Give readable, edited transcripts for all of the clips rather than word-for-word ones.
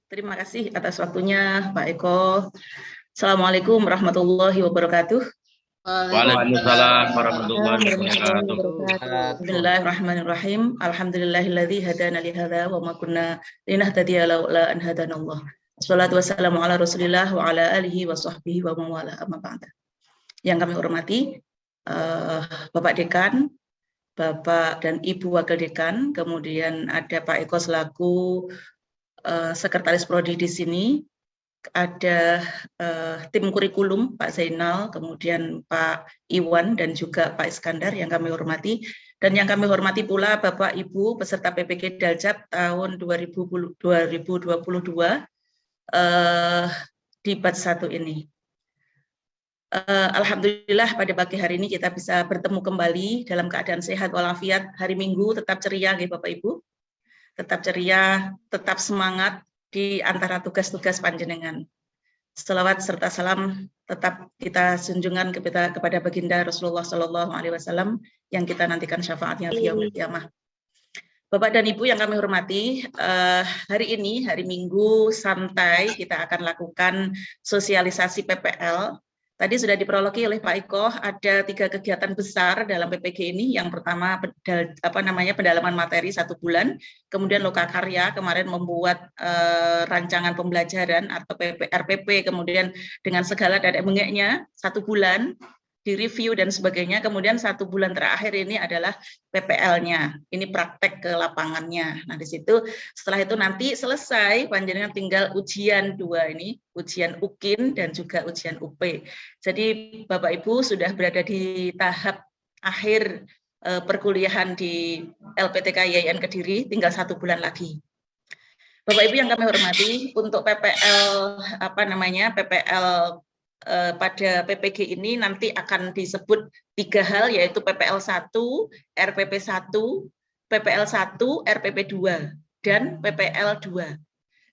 Terima kasih atas waktunya Pak Eko. Assalamualaikum warahmatullahi wabarakatuh. Waalaikumsalam warahmatullahi wabarakatuh. Bismillahirrahmanirrahim. Alhamdulillahilladzi hadana li hadza wa ma kunna linahtadiya laula an hadanallah. Wassalatu wassalamu ala Rasulillah wa ala alihi wa sahbihi wa mawala amma ba'da. Yang kami hormati Bapak Dekan, Bapak dan Ibu Wakil Dekan, kemudian ada Pak Eko selaku Sekretaris Prodi di sini, ada tim kurikulum Pak Zainal, kemudian Pak Iwan dan juga Pak Iskandar yang kami hormati, dan yang kami hormati pula Bapak Ibu peserta PPG Daljab tahun 2022 di batch 1 ini. Alhamdulillah pada pagi hari ini kita bisa bertemu kembali dalam keadaan sehat walafiat. Hari Minggu tetap ceria ya Bapak Ibu, tetap ceria, tetap semangat di antara tugas-tugas panjenengan. Selawat serta salam tetap kita junjungan kepada baginda Rasulullah Shallallahu Alaihi Wasallam yang kita nantikan syafaatnya di yaumil qiyamah. Bapak dan Ibu yang kami hormati, hari ini hari Minggu santai kita akan lakukan sosialisasi PPL. Tadi sudah diprologi oleh Pak Eko, ada 3 kegiatan besar dalam PPG ini. Yang pertama pendalaman materi 1 bulan, kemudian Lokakarya kemarin membuat rancangan pembelajaran atau RPP, kemudian dengan segala dadek bengeknya 1 bulan di review dan sebagainya. Kemudian 1 bulan terakhir ini adalah PPL-nya, ini praktek ke lapangannya. Nah di situ setelah itu nanti selesai panjenengan tinggal ujian 2 ini, ujian UKIN dan juga ujian UP. Jadi Bapak Ibu sudah berada di tahap akhir perkuliahan di LPTK YIN Kediri, tinggal 1 bulan lagi. Bapak Ibu yang kami hormati, untuk PPL PPL pada PPG ini nanti akan disebut 3 hal, yaitu PPL 1, RPP 1, PPL 1, RPP 2, dan PPL 2.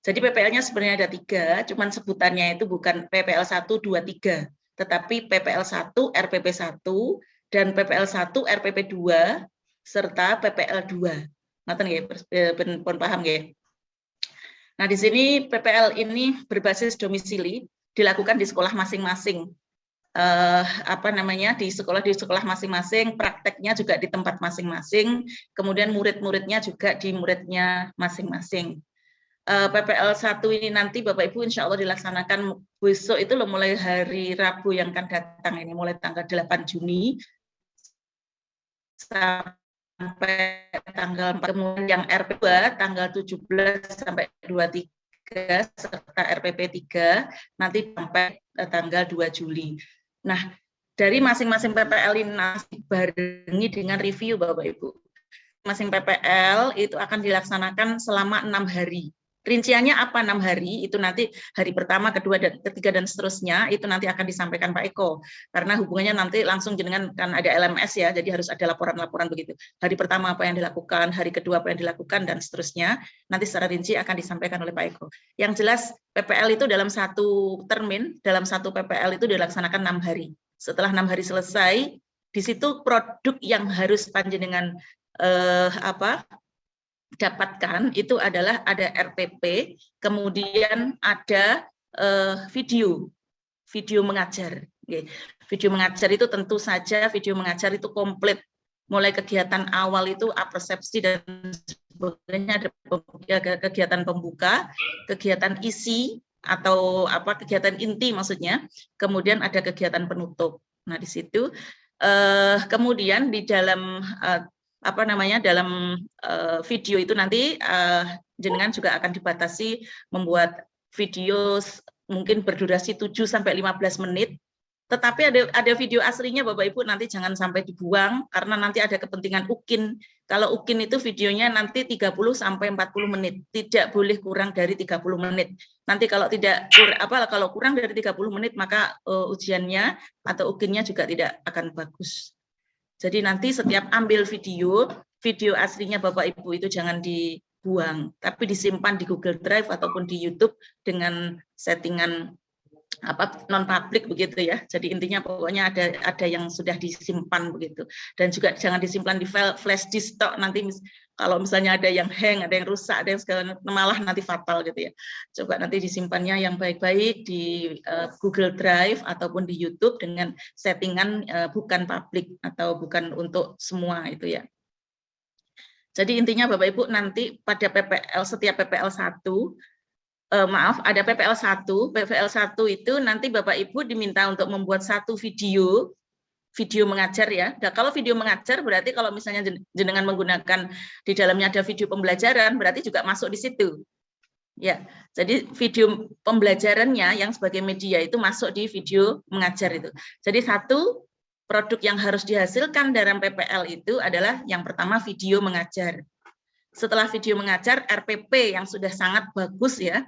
Jadi PPL-nya sebenarnya ada 3, cuman sebutannya itu bukan PPL 1, 2, 3, tetapi PPL 1, RPP 1, dan PPL 1, RPP 2, serta PPL 2. Ngaten nggih, pun paham nggih? Nah, di sini PPL ini berbasis domisili, dilakukan di sekolah masing-masing. Di sekolah masing-masing, prakteknya juga di tempat masing-masing, kemudian murid-muridnya juga di muridnya masing-masing. PPL 1 ini nanti Bapak Ibu insya Allah dilaksanakan besok itu loh, mulai hari Rabu yang akan datang ini, mulai tanggal 8 Juni sampai tanggal 4, kemudian yang RP 2 tanggal 17 sampai 23, serta RPP 3 nanti sampai tanggal 2 Juli. Nah, dari masing-masing PPL ini nanti barengi dengan review Bapak Ibu. Masing PPL itu akan dilaksanakan selama 6 hari. Rinciannya apa 6 hari, itu nanti hari pertama, kedua, dan ketiga, dan seterusnya, itu nanti akan disampaikan Pak Eko. Karena hubungannya nanti langsung jenengan, kan ada LMS ya, jadi harus ada laporan-laporan begitu. Hari pertama apa yang dilakukan, hari kedua apa yang dilakukan, dan seterusnya, nanti secara rinci akan disampaikan oleh Pak Eko. Yang jelas, PPL itu dalam 1 termin, dalam 1 PPL itu dilaksanakan 6 hari. Setelah 6 hari selesai, di situ produk yang harus panjenengan dapatkan itu adalah ada RPP, kemudian ada video mengajar. Video mengajar itu tentu saja video mengajar itu komplit, mulai kegiatan awal itu persepsi dan sebagainya, ada kegiatan pembuka, kegiatan isi atau kegiatan inti maksudnya, kemudian ada kegiatan penutup. Nah di situ kemudian di dalam dalam video itu nanti jenengan juga akan dibatasi membuat video mungkin berdurasi 7-15 menit. Tetapi ada video aslinya Bapak Ibu, nanti jangan sampai dibuang karena nanti ada kepentingan UKIN. Kalau UKIN itu videonya nanti 30-40 menit, tidak boleh kurang dari 30 menit. Nanti kalau kalau kurang dari 30 menit maka ujiannya atau UKIN-nya juga tidak akan bagus. Jadi nanti setiap ambil video aslinya Bapak Ibu itu jangan dibuang, tapi disimpan di Google Drive ataupun di YouTube dengan settingan non publik begitu ya. Jadi intinya pokoknya ada yang sudah disimpan begitu. Dan juga jangan disimpan di file flash disk nanti kalau misalnya ada yang hang, ada yang rusak, ada yang segala, malah nanti fatal gitu ya. Coba nanti disimpannya yang baik-baik di Google Drive ataupun di YouTube dengan settingan bukan publik atau bukan untuk semua itu ya. Jadi intinya Bapak Ibu nanti pada PPL, setiap PPL 1, maaf, ada PPL 1 itu nanti Bapak Ibu diminta untuk membuat satu video mengajar ya. Nah, kalau video mengajar berarti kalau misalnya jenengan menggunakan di dalamnya ada video pembelajaran berarti juga masuk di situ. Ya, jadi video pembelajarannya yang sebagai media itu masuk di video mengajar itu. Jadi satu produk yang harus dihasilkan dalam PPL itu adalah yang pertama video mengajar. Setelah video mengajar, RPP yang sudah sangat bagus ya.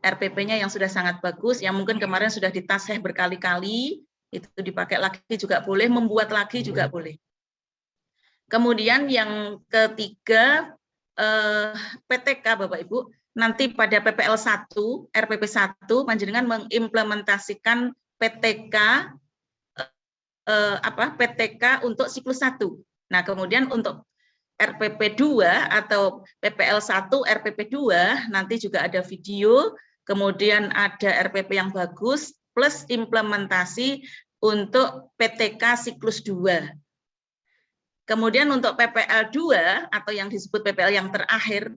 RPP-nya yang sudah sangat bagus, yang mungkin kemarin sudah ditasih berkali-kali, itu dipakai lagi juga boleh, membuat lagi juga boleh. Kemudian yang ketiga, PTK Bapak Ibu, nanti pada PPL 1, RPP 1, panjenengan mengimplementasikan PTK, PTK untuk siklus 1. Nah, kemudian untuk RPP 2 atau PPL 1, RPP 2, nanti juga ada video, kemudian ada RPP yang bagus, plus implementasi untuk PTK siklus 2. Kemudian untuk PPL 2, atau yang disebut PPL yang terakhir,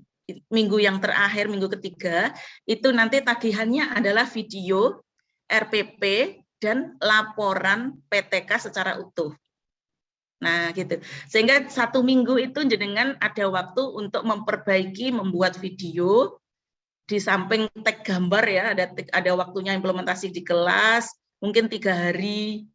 minggu ketiga, itu nanti tagihannya adalah video, RPP, dan laporan PTK secara utuh. Nah, gitu. Sehingga 1 minggu itu jenengan ada waktu untuk memperbaiki, membuat video, di samping tag gambar ya, ada waktunya implementasi di kelas, mungkin 3 hari.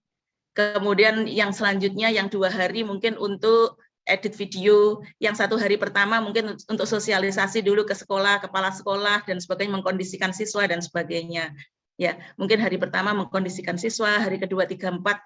Kemudian yang selanjutnya yang 2 hari mungkin untuk edit video, yang 1 hari pertama mungkin untuk sosialisasi dulu ke sekolah, kepala sekolah dan sebagainya, mengkondisikan siswa dan sebagainya. Ya, mungkin hari pertama mengkondisikan siswa, hari kedua, 3, 4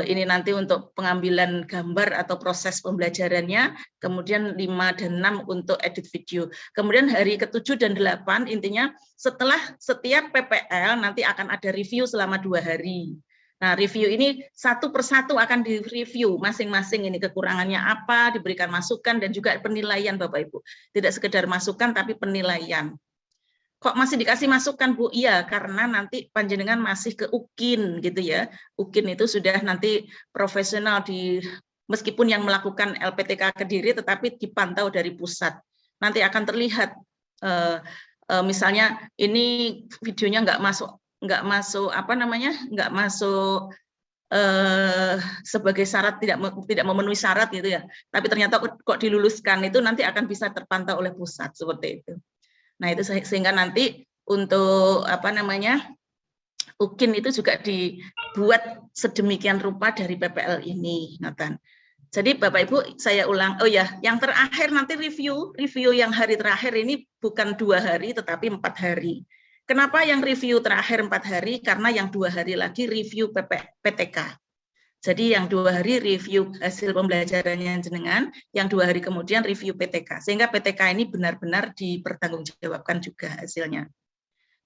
ini nanti untuk pengambilan gambar atau proses pembelajarannya, kemudian 5 dan 6 untuk edit video. Kemudian hari ke-7 dan 8 intinya setelah setiap PPL nanti akan ada review selama 2 hari. Nah, review ini satu persatu akan direview masing-masing, ini kekurangannya apa, diberikan masukan dan juga penilaian Bapak Ibu. Tidak sekedar masukan tapi penilaian. Kok masih dikasih masukan Bu? Iya, karena nanti panjenengan masih ke UKIN gitu ya. UKIN itu sudah nanti profesional meskipun yang melakukan LPTK Kediri tetapi dipantau dari pusat. Nanti akan terlihat misalnya ini videonya nggak masuk sebagai syarat, tidak memenuhi syarat gitu ya. Tapi ternyata kok diluluskan, itu nanti akan bisa terpantau oleh pusat seperti itu. Nah, itu sehingga nanti untuk UKIN itu juga dibuat sedemikian rupa dari PPL ini, Nathan. Jadi Bapak Ibu, saya ulang, oh ya, yang terakhir nanti review yang hari terakhir ini bukan 2 hari tetapi 4 hari. Kenapa yang review terakhir 4 hari? Karena yang 2 hari lagi review PTK. Jadi yang 2 hari review hasil pembelajarannya jenengan, yang 2 hari kemudian review PTK. Sehingga PTK ini benar-benar dipertanggungjawabkan juga hasilnya.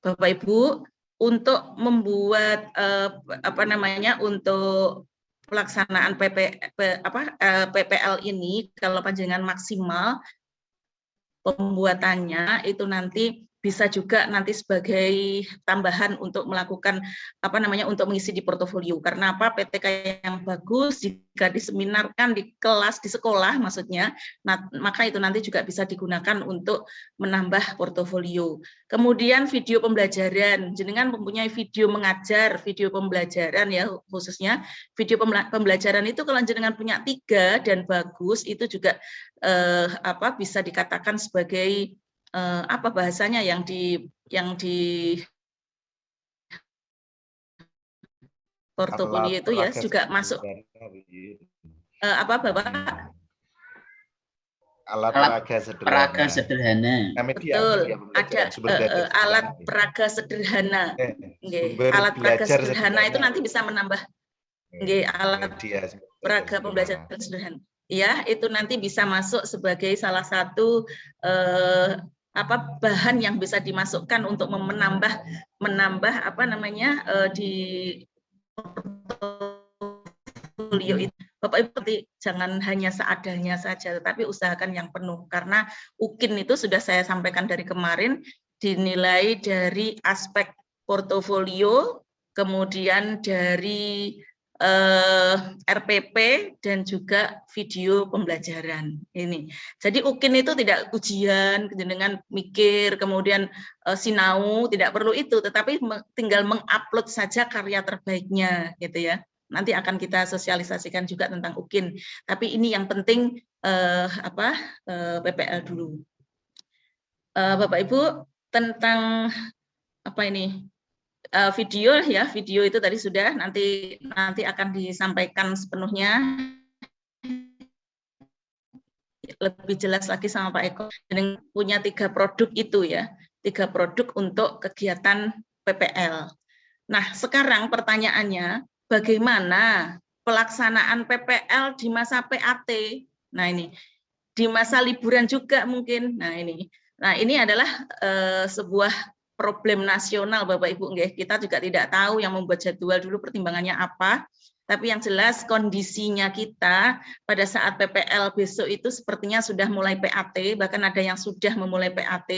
Bapak Ibu, untuk membuat untuk pelaksanaan PPL ini, kalau panjenengan maksimal pembuatannya itu nanti bisa juga nanti sebagai tambahan untuk melakukan untuk mengisi di portofolio. Karena apa? PTK yang bagus jika diseminarkan di kelas, di sekolah maksudnya, maka itu nanti juga bisa digunakan untuk menambah portofolio. Kemudian video pembelajaran, jenengan mempunyai video mengajar, video pembelajaran ya khususnya video pembelajaran itu kalau jenengan punya 3 dan bagus itu juga bisa dikatakan sebagai bahasanya yang di portofolio itu ya juga masuk Bapak? Alat peraga sederhana. Betul, ada alat peraga sederhana. Alat peraga sederhana itu nanti bisa menambah alat peraga pembelajaran sederhana. Ya, itu nanti bisa masuk sebagai salah satu bahan yang bisa dimasukkan untuk menambah di portofolio portofolio itu, Bapak Ibu jangan hanya seadanya saja, tetapi usahakan yang penuh. Karena UKIN itu sudah saya sampaikan dari kemarin, dinilai dari aspek portofolio, kemudian dari RPP dan juga video pembelajaran ini. Jadi UKIN itu tidak ujian dengan mikir kemudian sinau, tidak perlu itu, tetapi tinggal mengupload saja karya terbaiknya gitu ya. Nanti akan kita sosialisasikan juga tentang UKIN. Tapi ini yang penting PPL dulu. Bapak Ibu tentang apa ini? Video ya, video itu tadi sudah nanti akan disampaikan sepenuhnya lebih jelas lagi sama Pak Eko. Dan punya 3 produk itu ya, 3 produk untuk kegiatan PPL. Nah sekarang pertanyaannya bagaimana pelaksanaan PPL di masa PAT? Nah ini di masa liburan juga mungkin. Nah ini adalah sebuah problem nasional Bapak Ibu. Kita juga tidak tahu yang membuat jadwal dulu pertimbangannya apa, tapi yang jelas kondisinya kita pada saat PPL besok itu sepertinya sudah mulai PAT, bahkan ada yang sudah memulai PAT,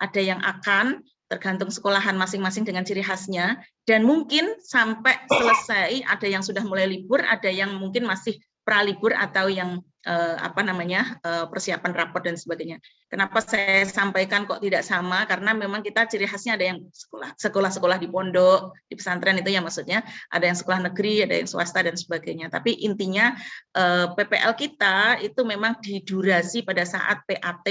ada yang akan, tergantung sekolahan masing-masing dengan ciri khasnya, dan mungkin sampai selesai ada yang sudah mulai libur, ada yang mungkin masih pralibur atau yang persiapan rapor dan sebagainya. Kenapa saya sampaikan kok tidak sama? Karena memang kita ciri khasnya ada yang sekolah di pondok, di pesantren itu ya maksudnya, ada yang sekolah negeri, ada yang swasta dan sebagainya. Tapi intinya PPL kita itu memang di durasi pada saat PAT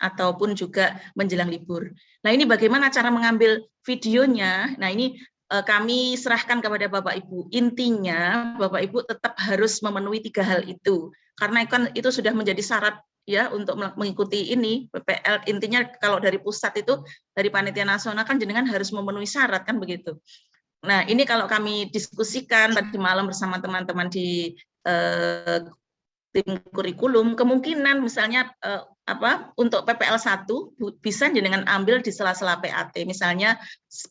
ataupun juga menjelang libur. Nah ini bagaimana cara mengambil videonya? Nah ini kami serahkan kepada Bapak Ibu. Intinya Bapak Ibu tetap harus memenuhi 3 hal itu. Karena kan itu sudah menjadi syarat ya untuk mengikuti ini PPL. Intinya kalau dari pusat itu, dari panitia nasional kan jenengan harus memenuhi syarat kan begitu. Nah ini kalau kami diskusikan tadi malam bersama teman-teman di tim kurikulum, kemungkinan misalnya untuk PPL 1 bisa jenengan ambil di sela-sela PAT. Misalnya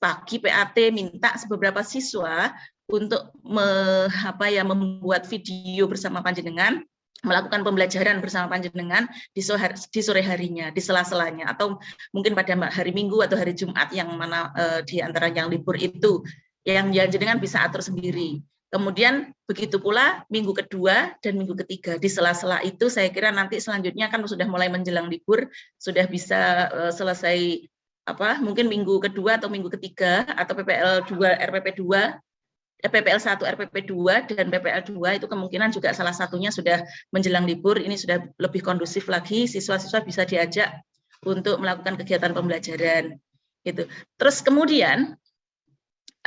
pagi PAT minta beberapa siswa untuk membuat video bersama panjenengan, melakukan pembelajaran bersama panjenengan di sore harinya, di sela-selanya, atau mungkin pada hari Minggu atau hari Jumat yang mana di antara yang libur itu, yang jenengan bisa atur sendiri. Kemudian begitu pula minggu kedua dan minggu ketiga, di sela-sela itu saya kira nanti selanjutnya kan sudah mulai menjelang libur, sudah bisa selesai mungkin minggu kedua atau minggu ketiga, atau PPL 2 RPP 2, PPL 1 RPP 2 dan PPL 2 itu kemungkinan juga salah satunya sudah menjelang libur, ini sudah lebih kondusif lagi, siswa-siswa bisa diajak untuk melakukan kegiatan pembelajaran gitu. Terus kemudian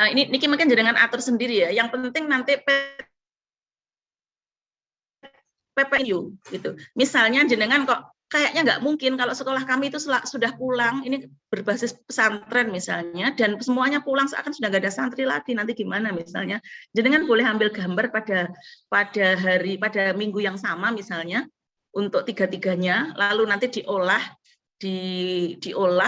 ini mungkin jenengan atur sendiri ya. Yang penting nanti PPU gitu. Misalnya jenengan kok kayaknya nggak mungkin kalau sekolah kami itu sudah pulang, ini berbasis pesantren misalnya, dan semuanya pulang seakan sudah nggak ada santri lagi, nanti gimana misalnya. Jenengan boleh ambil gambar pada minggu yang sama misalnya untuk 3-tiganya, lalu nanti diolah,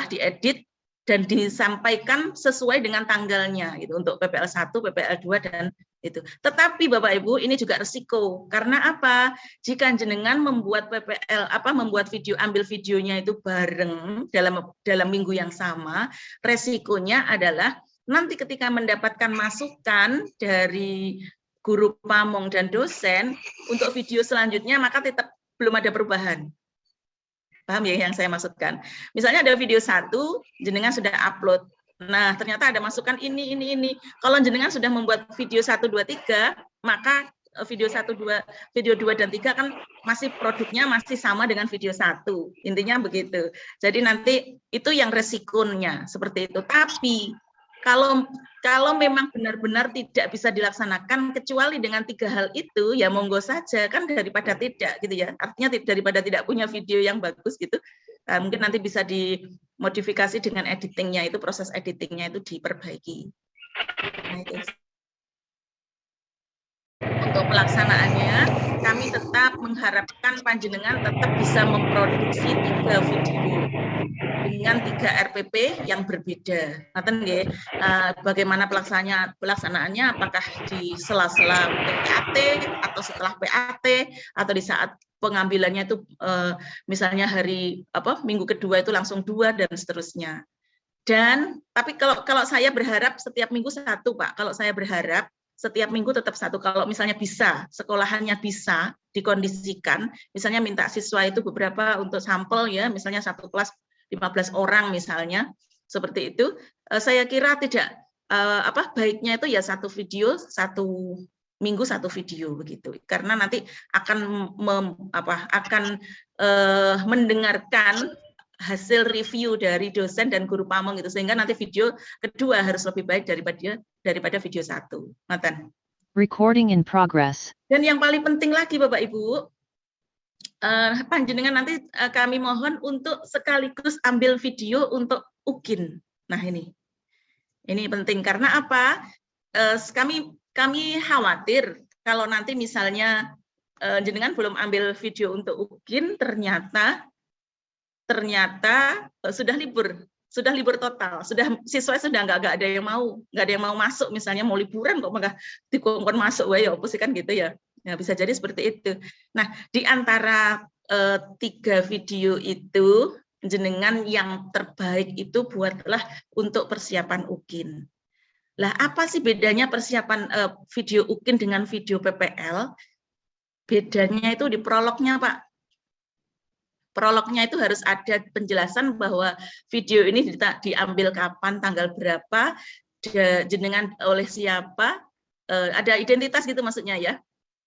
diedit dan disampaikan sesuai dengan tanggalnya gitu untuk PPL 1, PPL 2 dan itu. Tetapi Bapak Ibu ini juga resiko. Karena apa? Jika jenengan membuat PPL membuat video, ambil videonya itu bareng dalam minggu yang sama, resikonya adalah nanti ketika mendapatkan masukan dari guru pamong dan dosen untuk video selanjutnya maka tetap belum ada perubahan. Paham ya yang saya maksudkan? Misalnya ada video 1, jenengan sudah upload. Nah, ternyata ada masukan ini. Kalau jenengan sudah membuat video 1, 2, 3, maka video 1, 2, video 2 dan 3 kan masih produknya masih sama dengan video 1. Intinya begitu. Jadi nanti itu yang resikonya seperti itu. Tapi kalau memang benar-benar tidak bisa dilaksanakan kecuali dengan 3 hal itu, ya monggo saja, kan daripada tidak gitu ya. Artinya daripada tidak punya video yang bagus gitu, mungkin nanti bisa dimodifikasi dengan editingnya itu, proses editingnya itu diperbaiki. Nah, itu. Untuk pelaksanaannya, kami tetap mengharapkan panjenengan tetap bisa memproduksi 3 video. dengan 3 RPP yang berbeda. Bagaimana pelaksanaannya, apakah di sela-sela PAT atau setelah PAT atau di saat pengambilannya itu misalnya minggu kedua itu langsung 2 dan seterusnya. Tapi kalau saya berharap setiap minggu 1, Pak. Kalau saya berharap setiap minggu tetap 1. Kalau misalnya bisa, sekolahannya bisa dikondisikan, misalnya minta siswa itu beberapa untuk sampel ya, misalnya satu kelas 15 orang misalnya, seperti itu, saya kira tidak baiknya itu ya 1 video, 1 minggu 1 video begitu. Karena nanti akan mendengarkan hasil review dari dosen dan guru pamong gitu, sehingga nanti video kedua harus lebih baik daripada video 1. Matan. Recording in progress. Dan yang paling penting lagi Bapak Ibu, panjenengan nanti kami mohon untuk sekaligus ambil video untuk UKIN. Nah ini penting karena apa? Kami khawatir kalau nanti misalnya jenengan belum ambil video untuk UKIN, ternyata sudah libur total, siswa sudah nggak ada yang mau masuk, misalnya mau liburan kok malah dikongkon masuk, wah ya apa sih kan gitu ya. Nah, bisa jadi seperti itu. Nah, di antara 3 video itu, jenengan yang terbaik itu buatlah untuk persiapan UKIN. Lah, apa sih bedanya persiapan video UKIN dengan video PPL? Bedanya itu di prolognya, Pak. Prolognya itu harus ada penjelasan bahwa video ini diambil kapan, tanggal berapa, jenengan oleh siapa, ada identitas gitu maksudnya ya.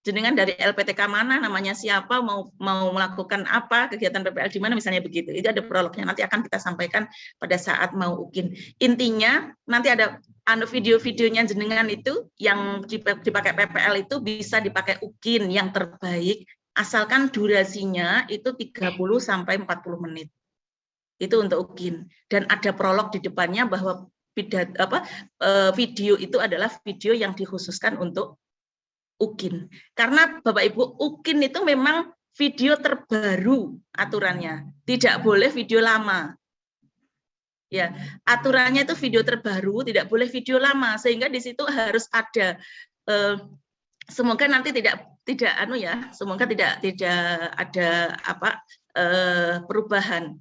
Jenengan dari LPTK mana, namanya siapa, mau melakukan apa, kegiatan PPL di mana, misalnya begitu. Itu ada prolognya, nanti akan kita sampaikan pada saat mau UKIN. Intinya nanti ada video-videonya jenengan itu yang dipakai PPL itu bisa dipakai UKIN yang terbaik, asalkan durasinya itu 30 sampai 40 menit. Itu untuk UKIN. Dan ada prolog di depannya bahwa video itu adalah video yang dikhususkan untuk UKIN. Karena Bapak Ibu, UKIN itu memang video terbaru aturannya. Tidak boleh video lama. Ya, aturannya itu video terbaru, tidak boleh video lama, sehingga di situ harus ada semoga nanti semoga tidak ada perubahan.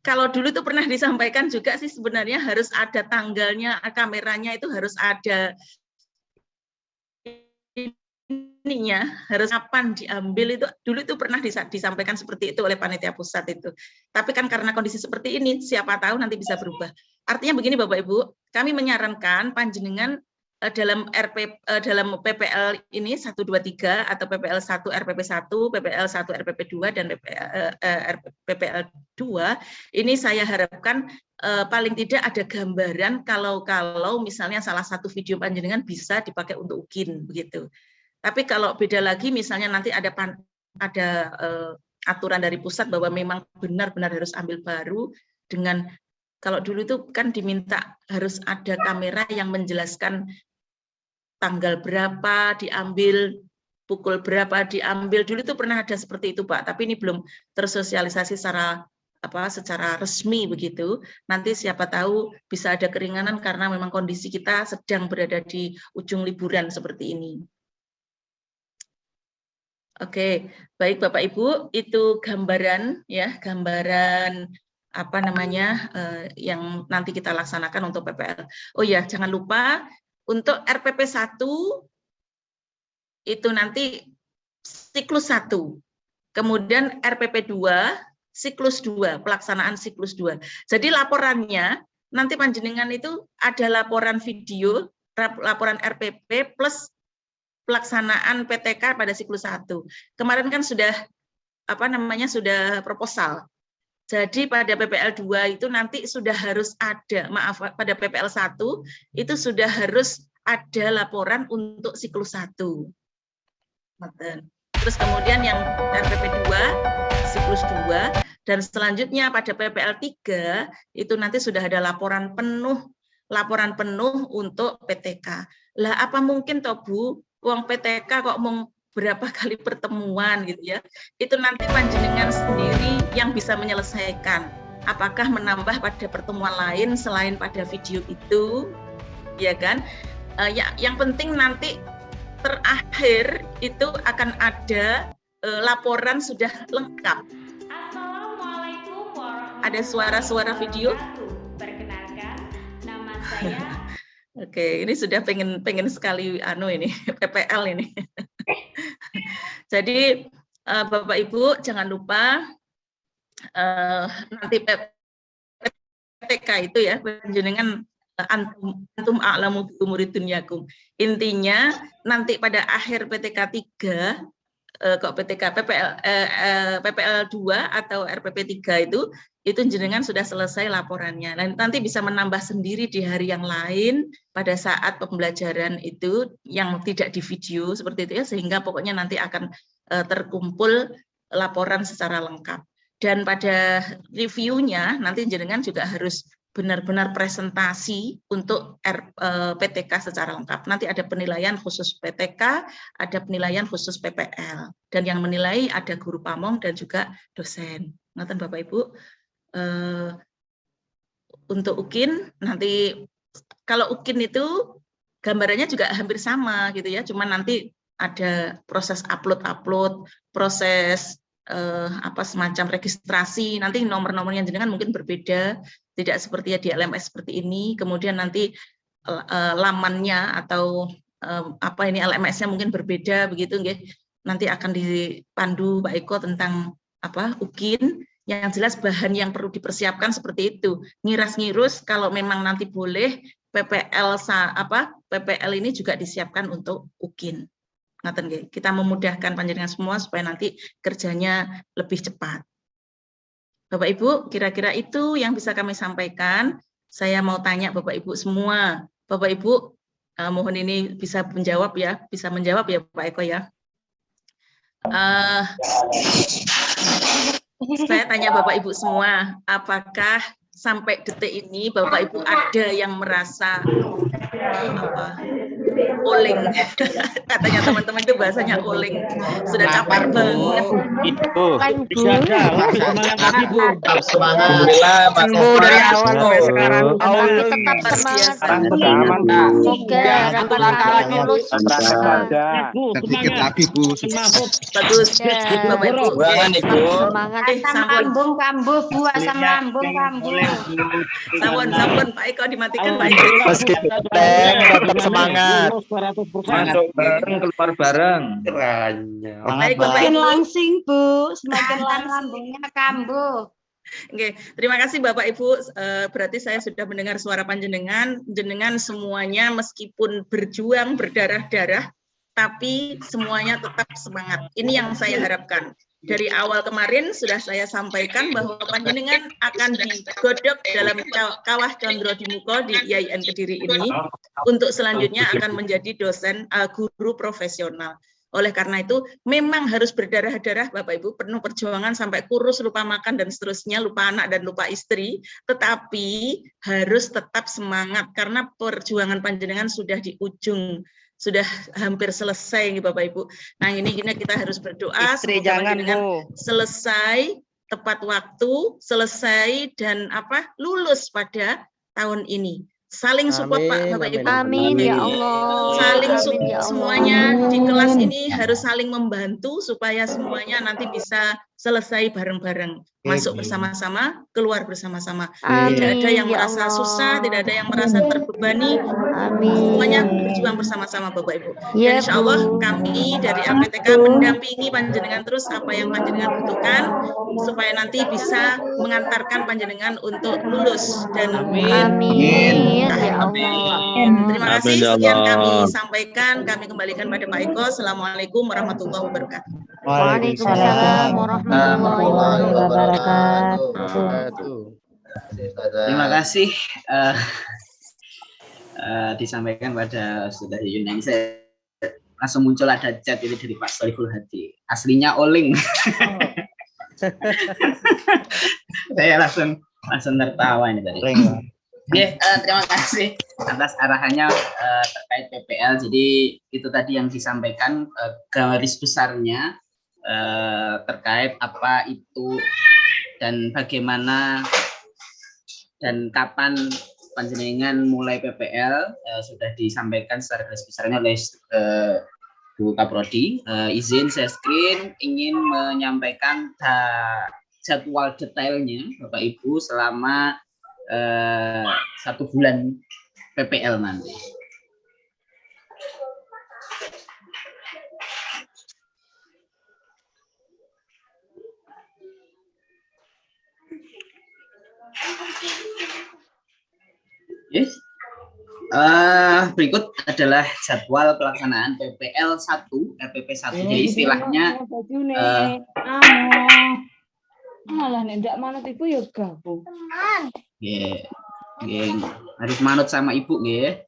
Kalau dulu itu pernah disampaikan juga sih sebenarnya harus ada tanggalnya, kameranya itu harus ada ininya, harus kapan diambil, itu dulu itu pernah disampaikan seperti itu oleh panitia pusat itu. Tapi kan karena kondisi seperti ini, siapa tahu nanti bisa berubah. Artinya begini Bapak Ibu, kami menyarankan panjenengan dalam PPL ini 1, 2, 3 atau PPL 1 RPP 1, PPL 1 RPP 2 dan PPL 2 ini saya harapkan paling tidak ada gambaran kalau misalnya salah satu video panjenengan bisa dipakai untuk UKIN begitu. Tapi kalau beda lagi misalnya nanti ada aturan dari pusat bahwa memang benar-benar harus ambil baru dengan kalau dulu itu kan diminta harus ada kamera yang menjelaskan tanggal berapa diambil, pukul berapa diambil. Dulu itu pernah ada seperti itu, Pak. Tapi ini belum tersosialisasi secara resmi begitu. Nanti siapa tahu bisa ada keringanan karena memang kondisi kita sedang berada di ujung liburan seperti ini. Oke, baik Bapak Ibu, itu gambaran ya, yang nanti kita laksanakan untuk PPL. Oh ya, jangan lupa untuk RPP 1 itu nanti siklus 1. Kemudian RPP 2 siklus 2, pelaksanaan siklus 2. Jadi laporannya nanti panjenengan itu ada laporan video, laporan RPP plus pelaksanaan PTK pada siklus 1. Kemarin kan sudah sudah proposal. Jadi pada PPL 2 itu nanti sudah harus ada, pada PPL 1 itu sudah harus ada laporan untuk siklus 1. Terus kemudian yang RPP 2, siklus 2, dan selanjutnya pada PPL 3 itu nanti sudah ada laporan penuh untuk PTK. Lah apa mungkin toh Bu, uang PTK kok mau berapa kali pertemuan gitu ya, itu nanti panjenengan sendiri yang bisa menyelesaikan. apakah menambah pada pertemuan lain selain pada video itu, ya kan? Yang penting nanti terakhir itu akan ada laporan sudah lengkap. Assalamualaikum warahmatullahi Ada suara-suara video. wabarakatuh. Perkenalkan, nama saya. Oke, ini sudah pengen sekali ini PPL ini. Jadi Bapak Ibu jangan lupa nanti PTK itu ya, panjenengan antum a'lamu bi umuri dunyakum. Intinya nanti pada akhir PTK 3 kok PTK PPL 2 atau RPP 3 itu jenengan sudah selesai laporannya. Nanti bisa menambah sendiri di hari yang lain pada saat pembelajaran itu yang tidak di video seperti itu ya, sehingga pokoknya nanti akan terkumpul laporan secara lengkap. Dan pada reviewnya nanti jenengan juga harus benar-benar presentasi untuk PTK secara lengkap. Nanti ada penilaian khusus PTK, ada penilaian khusus PPL. Dan yang menilai ada guru pamong dan juga dosen. Ngoten Bapak Ibu. Untuk UKIN nanti kalau UKIN itu gambarannya juga hampir sama gitu ya, cuman nanti ada proses upload, proses semacam registrasi, nanti nomor-nomor yang jenengan mungkin berbeda, tidak seperti ya di LMS seperti ini. Kemudian nanti lamannya atau LMS-nya mungkin berbeda begitu nggih. Nanti akan dipandu Pak Eko tentang UKIN. Yang jelas bahan yang perlu dipersiapkan seperti itu. Ngiras-ngirus kalau memang nanti boleh PPL ini juga disiapkan untuk UKIN. Kita memudahkan panjenengan semua supaya nanti kerjanya lebih cepat. Bapak Ibu, kira-kira itu yang bisa kami sampaikan. Saya mau tanya Bapak Ibu semua. Bapak Ibu, mohon ini bisa menjawab ya, Pak Eko ya. Saya tanya Bapak Ibu semua, apakah sampai detik ini Bapak Ibu ada yang merasa oling? Katanya teman-teman itu bahasanya oling, sudah capek banget. Itu bisa lebih semangat lagi Bu. Tetap semangat. Bu dari awal sampai sekarang tetap semangat. Semoga rapat kami lulus. Bu, semangat. Bagus, Bapak Ibu. Semangat. Asam lambung kambuh, Bu. Asam lambung kambuh. Sampun Pak Eko dimatikan Pak Eko. Meski tetap semangat. Masuk bareng, keluar bareng. Semakin langsing, Bu. Semakin lambungnya kambuh. Oke, terima kasih Bapak Ibu. Berarti saya sudah mendengar suara panjenengan. Jenengan semuanya meskipun berjuang berdarah-darah, tapi semuanya tetap semangat. Ini yang saya harapkan. Dari awal kemarin sudah saya sampaikan bahwa panjenengan akan digodok dalam kawah Condro di Muko di IAIN Kediri ini untuk selanjutnya akan menjadi dosen guru profesional. Oleh karena itu memang harus berdarah-darah Bapak Ibu, penuh perjuangan sampai kurus, lupa makan dan seterusnya, lupa anak dan lupa istri, tetapi harus tetap semangat karena perjuangan panjenengan sudah di ujung. Sudah hampir selesai Bapak Ibu. Nah ini kita harus berdoa semoga panjenengan selesai tepat waktu, selesai dan lulus pada tahun ini. Saling support Pak Bapak Ibu. Amin ya Allah. Saling support semuanya di kelas ini harus saling membantu supaya semuanya nanti bisa selesai bareng-bareng. Masuk bersama-sama, keluar bersama-sama. Tidak ada yang merasa susah, tidak ada yang merasa terbebani. Semuanya berjuang bersama-sama Bapak Ibu. Dan insya Allah kami dari LPTK mendampingi panjenengan terus apa yang panjenengan butuhkan supaya nanti bisa mengantarkan panjenengan untuk lulus dan Amin ya Allah. Terima kasih. Sekian kami sampaikan, kami kembalikan pada Pak Eko. Assalamualaikum warahmatullahi wabarakatuh. Waalaikumsalam warahmatullahi wabarakatuh. Terima kasih disampaikan pada Saudara Yunani. Saya langsung muncul ada chat ini dari Pak Solihul Hadi. Aslinya oling. Saya langsung tertawa ini tadi. Terima kasih atas arahannya terkait PPL. Jadi itu tadi yang disampaikan garis besarnya terkait apa itu dan bagaimana dan kapan panjenengan mulai PPL sudah disampaikan secara garis besarnya oleh Bu Kaprodi. Izin share screen, ingin menyampaikan jadwal detailnya Bapak Ibu selama 1 bulan PPL nanti. Yes. Berikut adalah jadwal pelaksanaan PPL 1, RPP 1. Jadi istilahnya malah ndak manut ibu ya gabung. Harus manut sama ibu nggih.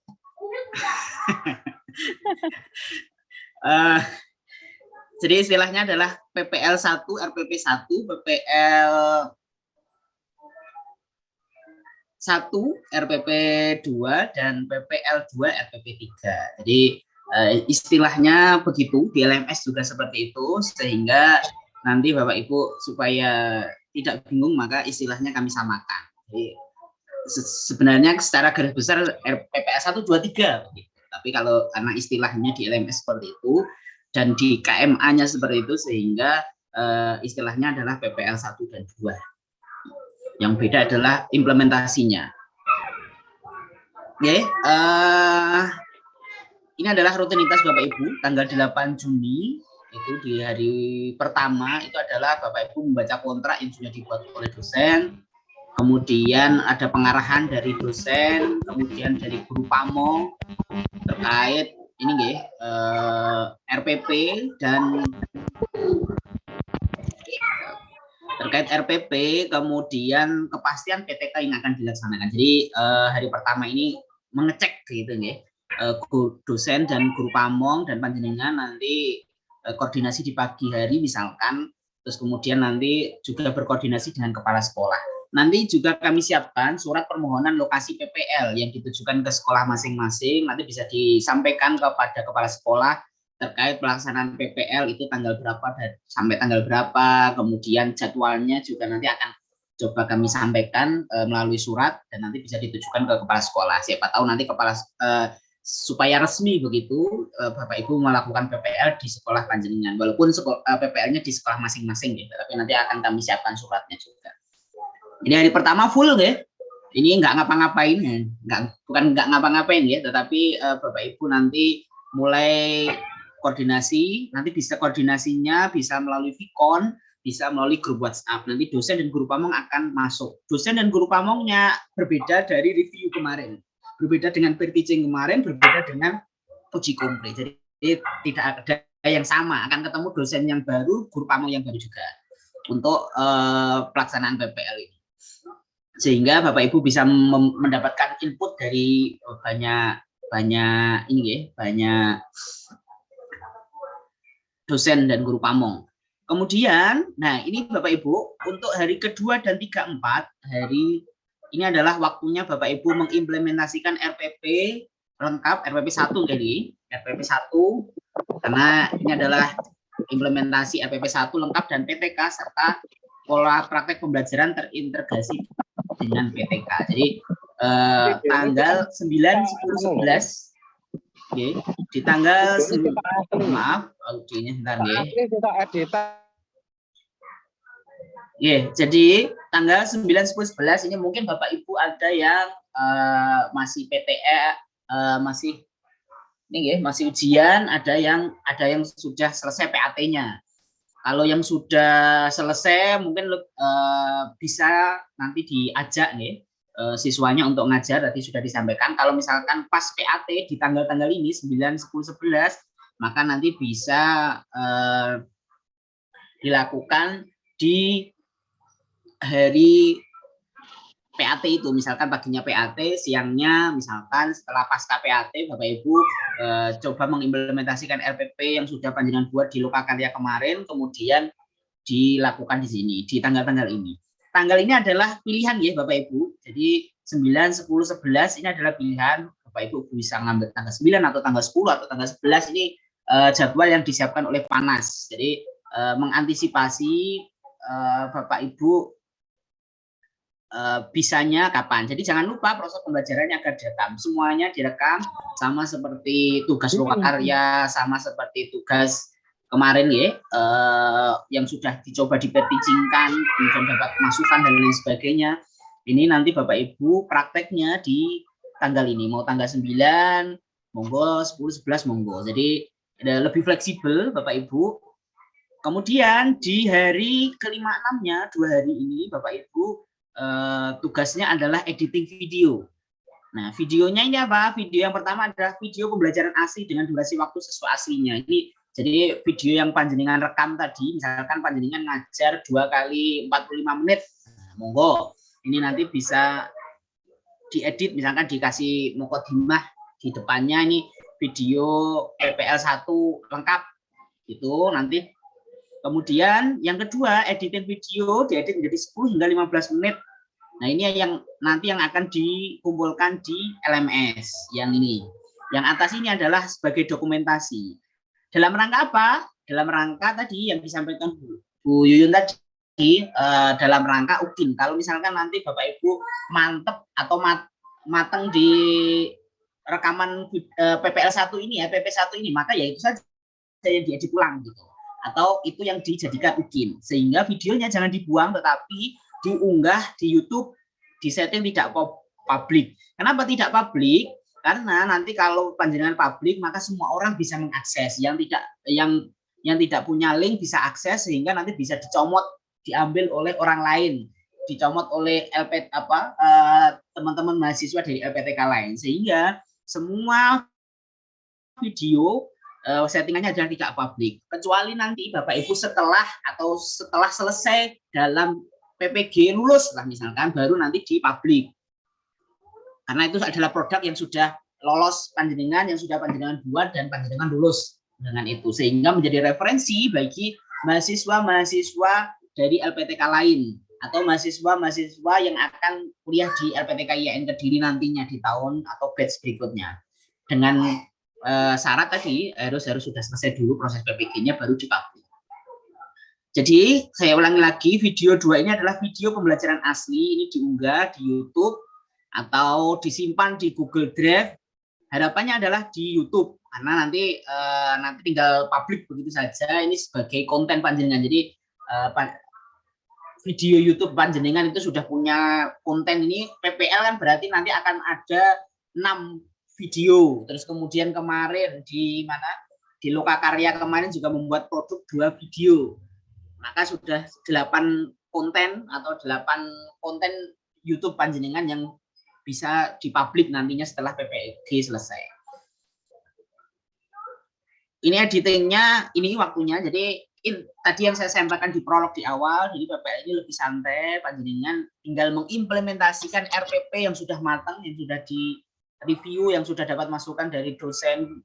Jadi istilahnya adalah PPL 1, RPP 1, PPL 1, RPP 2, dan PPL 2, RPP 3. Jadi istilahnya begitu, di LMS juga seperti itu, sehingga nanti Bapak Ibu supaya tidak bingung maka istilahnya kami samakan. Jadi sebenarnya secara garis besar PPL 1, 2, 3. Tapi kalau karena istilahnya di LMS seperti itu, dan di KMA-nya seperti itu, sehingga istilahnya adalah PPL 1 dan 2. Yang beda adalah implementasinya. Oke, ini adalah rutinitas Bapak Ibu tanggal 8 Juni itu di hari pertama itu adalah Bapak Ibu membaca kontrak yang sudah dibuat oleh dosen, kemudian ada pengarahan dari dosen, kemudian dari guru pamong terkait ini nggih RPP dan terkait RPP, kemudian kepastian PTK yang akan dilaksanakan. Jadi hari pertama ini mengecek gitu ya, dosen dan guru pamong dan panjenengan nanti koordinasi di pagi hari misalkan, terus kemudian nanti juga berkoordinasi dengan kepala sekolah. Nanti juga kami siapkan surat permohonan lokasi PPL yang ditujukan ke sekolah masing-masing, nanti bisa disampaikan kepada kepala sekolah terkait pelaksanaan PPL itu tanggal berapa dan sampai tanggal berapa, kemudian jadwalnya juga nanti akan coba kami sampaikan melalui surat dan nanti bisa ditujukan ke kepala sekolah. Siapa tahu nanti kepala supaya resmi begitu Bapak Ibu melakukan PPL di sekolah panjenengan, walaupun PPL-nya di sekolah masing-masing ya, tapi nanti akan kami siapkan suratnya juga. Ini hari pertama full ya. Ini nggak ngapa-ngapain ya, bukan nggak ngapa-ngapain ya, tetapi Bapak Ibu nanti mulai koordinasi, nanti bisa koordinasinya bisa melalui Vicon, bisa melalui grup WhatsApp. Nanti dosen dan guru pamong akan masuk. Dosen dan guru pamongnya berbeda dari review kemarin, berbeda dengan pre-teaching kemarin, berbeda dengan uji kompre. Jadi tidak ada yang sama, akan ketemu dosen yang baru, guru pamong yang baru juga untuk pelaksanaan PPL ini. Sehingga Bapak Ibu bisa mendapatkan input dari banyak ini ya, banyak dosen dan guru pamong. Kemudian, nah ini Bapak Ibu, untuk hari kedua dan 3, 4 hari ini adalah waktunya Bapak Ibu mengimplementasikan RPP lengkap, RPP 1 jadi RPP 1 karena ini adalah implementasi RPP 1 lengkap dan PTK serta pola praktek pembelajaran terintegrasi dengan PTK. Jadi tanggal 9, 10, 11 Oke, di tanggal maaf, audionya bentar nggih. Jadi tanggal 9, 10, 11 ini mungkin Bapak Ibu ada yang masih PTE, masih ini nggih, masih ujian, ada yang sudah selesai PAT-nya. Kalau yang sudah selesai mungkin bisa nanti diajak nih siswanya untuk ngajar, tadi sudah disampaikan. Kalau misalkan pas PAT di tanggal-tanggal ini 9, 10, 11 maka nanti bisa dilakukan di hari PAT itu, misalkan paginya PAT, siangnya misalkan setelah pasca PAT Bapak Ibu coba mengimplementasikan RPP yang sudah panjenengan buat di Lokakarya kemarin, kemudian dilakukan di sini di tanggal-tanggal ini. Tanggal ini adalah pilihan ya Bapak Ibu. Jadi 9, 10, 11 ini adalah pilihan. Bapak Ibu bisa ngambil tanggal 9 atau tanggal 10 atau tanggal 11 ini jadwal yang disiapkan oleh PANAS. Jadi, mengantisipasi Bapak Ibu bisanya kapan. Jadi jangan lupa proses pembelajarannya akan direkam. Semuanya direkam sama seperti tugas lokakarya, sama seperti tugas kemarin ya, yang sudah dicoba dipertimbangkan, kemudian dapat masukan dan lain sebagainya. Ini nanti Bapak Ibu prakteknya di tanggal ini, mau tanggal 9, monggo, 10, 11, monggo. Jadi lebih fleksibel Bapak Ibu. Kemudian di hari ke-5-6-nya, 2 hari ini Bapak Ibu tugasnya adalah editing video. Nah, videonya ini apa? Video yang pertama adalah video pembelajaran asli dengan durasi waktu sesuai aslinya. Ini jadi video yang panjenengan rekam tadi, misalkan panjenengan ngajar 2 kali 45 menit. Nah, monggo. Ini nanti bisa diedit, misalkan dikasih muqaddimah di depannya ini video PPL 1 lengkap. Itu nanti. Kemudian yang kedua, editing video diedit menjadi 10 hingga 15 menit. Nah, ini yang nanti yang akan dikumpulkan di LMS yang ini. Yang atas ini adalah sebagai dokumentasi. Dalam rangka apa? Dalam rangka tadi yang disampaikan Bu Yuyun tadi, dalam rangka UKIN. Kalau misalkan nanti Bapak Ibu mantep atau mateng di rekaman PPL 1 ini ya, PP1 ini, maka ya itu saja yang diedit ulang gitu. Atau itu yang dijadikan UKIN, sehingga videonya jangan dibuang tetapi diunggah di YouTube, disetting tidak publik. Kenapa tidak publik? Karena nanti kalau panjenengan publik maka semua orang bisa mengakses, yang tidak punya link bisa akses, sehingga nanti bisa dicomot, diambil oleh orang lain, dicomot oleh teman-teman mahasiswa dari LPTK lain, sehingga semua video settingannya adalah tidak publik, kecuali nanti Bapak Ibu setelah selesai dalam PPG lulus lah misalkan, baru nanti di publik, karena itu adalah produk yang sudah lolos panjenengan, yang sudah panjenengan buat dan panjenengan lulus dengan itu, sehingga menjadi referensi bagi mahasiswa-mahasiswa dari LPTK lain atau mahasiswa-mahasiswa yang akan kuliah di LPTK IAIN Kediri nantinya di tahun atau batch berikutnya. Dengan syarat tadi harus sudah selesai dulu proses PPG-nya baru dipublish. Jadi saya ulangi lagi, video 2 ini adalah video pembelajaran asli, ini diunggah di YouTube atau disimpan di Google Drive. Harapannya adalah di YouTube karena nanti tinggal publik begitu saja, ini sebagai konten panjenengan. Jadi video YouTube panjenengan itu sudah punya konten ini. PPL kan berarti nanti akan ada 6 video. Terus kemudian kemarin di Lokakarya kemarin juga membuat produk 2 video. Maka sudah 8 konten atau 8 konten YouTube panjenengan yang bisa dipublik nantinya setelah PPG selesai. Ini editingnya, ini waktunya. Jadi tadi yang saya sampaikan di prolog di awal, jadi PPL ini lebih santai, panjenengan tinggal mengimplementasikan RPP yang sudah matang, yang sudah di review, yang sudah dapat masukan dari dosen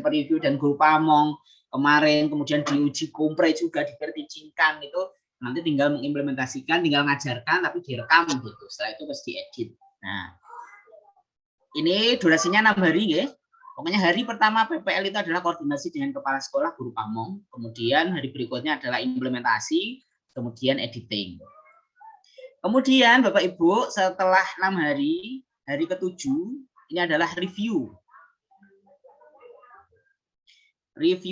pereview dan guru pamong kemarin, kemudian diuji kompre juga, dipertimbangkan, itu nanti tinggal mengimplementasikan, tinggal ngajarkan tapi direkam gitu, setelah itu terus diedit. Nah, ini durasinya 6 hari ya. Pokoknya hari pertama PPL itu adalah koordinasi dengan kepala sekolah, guru pamong, kemudian hari berikutnya adalah implementasi, kemudian editing. Kemudian Bapak Ibu setelah 6 hari, hari ke-7 ini adalah review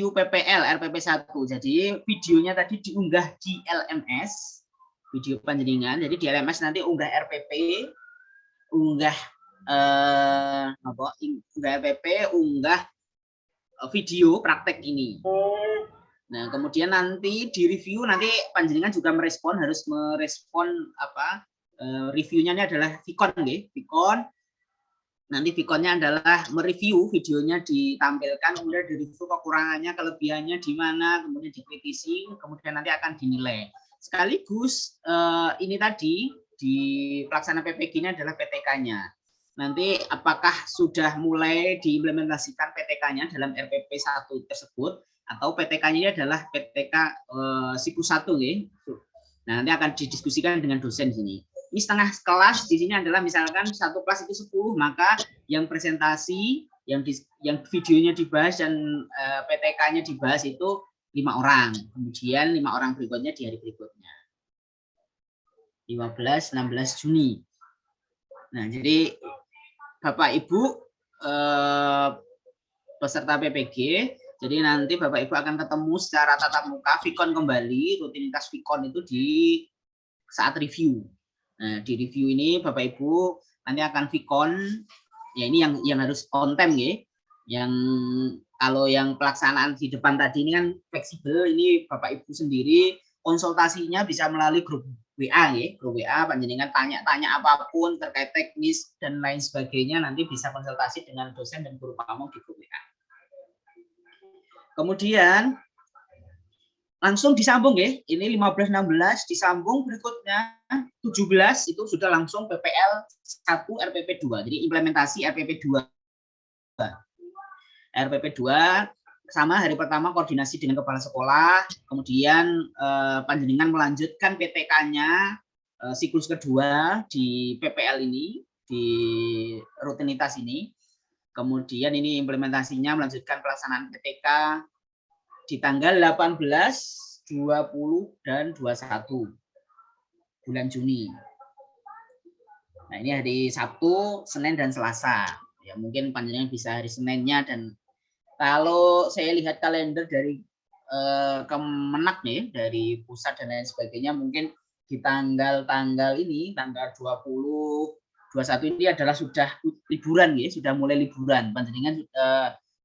PPL RPP 1. Jadi videonya tadi diunggah di LMS, video panjenengan. Jadi di LMS nanti unggah RPP, unggah video praktek ini. Nah, kemudian nanti di review, nanti panjenengan juga harus merespon reviewnya ini adalah Vicon nggih, Vicon. Nanti Viconnya adalah mereview videonya, ditampilkan, kemudian direview kekurangannya, kelebihannya di mana, kemudian dikritisi, kemudian nanti akan dinilai. Sekaligus ini tadi di pelaksana PPG-nya adalah PTK-nya. Nanti apakah sudah mulai diimplementasikan PTK-nya dalam RPP 1 tersebut, atau PTK-nya ini adalah PTK siklus 1 ya. Nah, nanti akan didiskusikan dengan dosen sini. Ini setengah kelas, di sini adalah misalkan satu kelas itu 10, maka yang presentasi, yang videonya dibahas dan PTK-nya dibahas itu 5 orang. Kemudian 5 orang berikutnya di hari berikutnya. 15-16 Juni. Nah, jadi Bapak Ibu peserta PPG, jadi nanti Bapak Ibu akan ketemu secara tatap muka, Vicon kembali, rutinitas Vicon itu di saat review. Nah, di review ini Bapak Ibu nanti akan Vicon, ya ini yang harus on time ya. Yang kalau yang pelaksanaan di depan tadi ini kan fleksibel, ini Bapak Ibu sendiri konsultasinya bisa melalui grup WA ya, grup WA panjenengan tanya-tanya apapun terkait teknis dan lain sebagainya, nanti bisa konsultasi dengan dosen dan guru pamong di grup WA. Kemudian langsung disambung ya, ini 15-16 disambung, berikutnya 17 itu sudah langsung PPL 1 RPP 2, jadi implementasi RPP 2. RPP 2 sama hari pertama koordinasi dengan kepala sekolah, kemudian panjenengan melanjutkan PTK-nya siklus kedua di PPL ini, di rutinitas ini. Kemudian ini implementasinya melanjutkan pelaksanaan PTK di tanggal 18, 20, dan 21 bulan Juni. Nah, ini hari Sabtu, Senin, dan Selasa. Ya, mungkin panjenengan bisa hari Seninnya, dan kalau saya lihat kalender dari Kemenak nih, dari pusat dan lain sebagainya, mungkin di tanggal ini, tanggal 20, 21 ini adalah sudah liburan ya, sudah mulai liburan. Panjenengan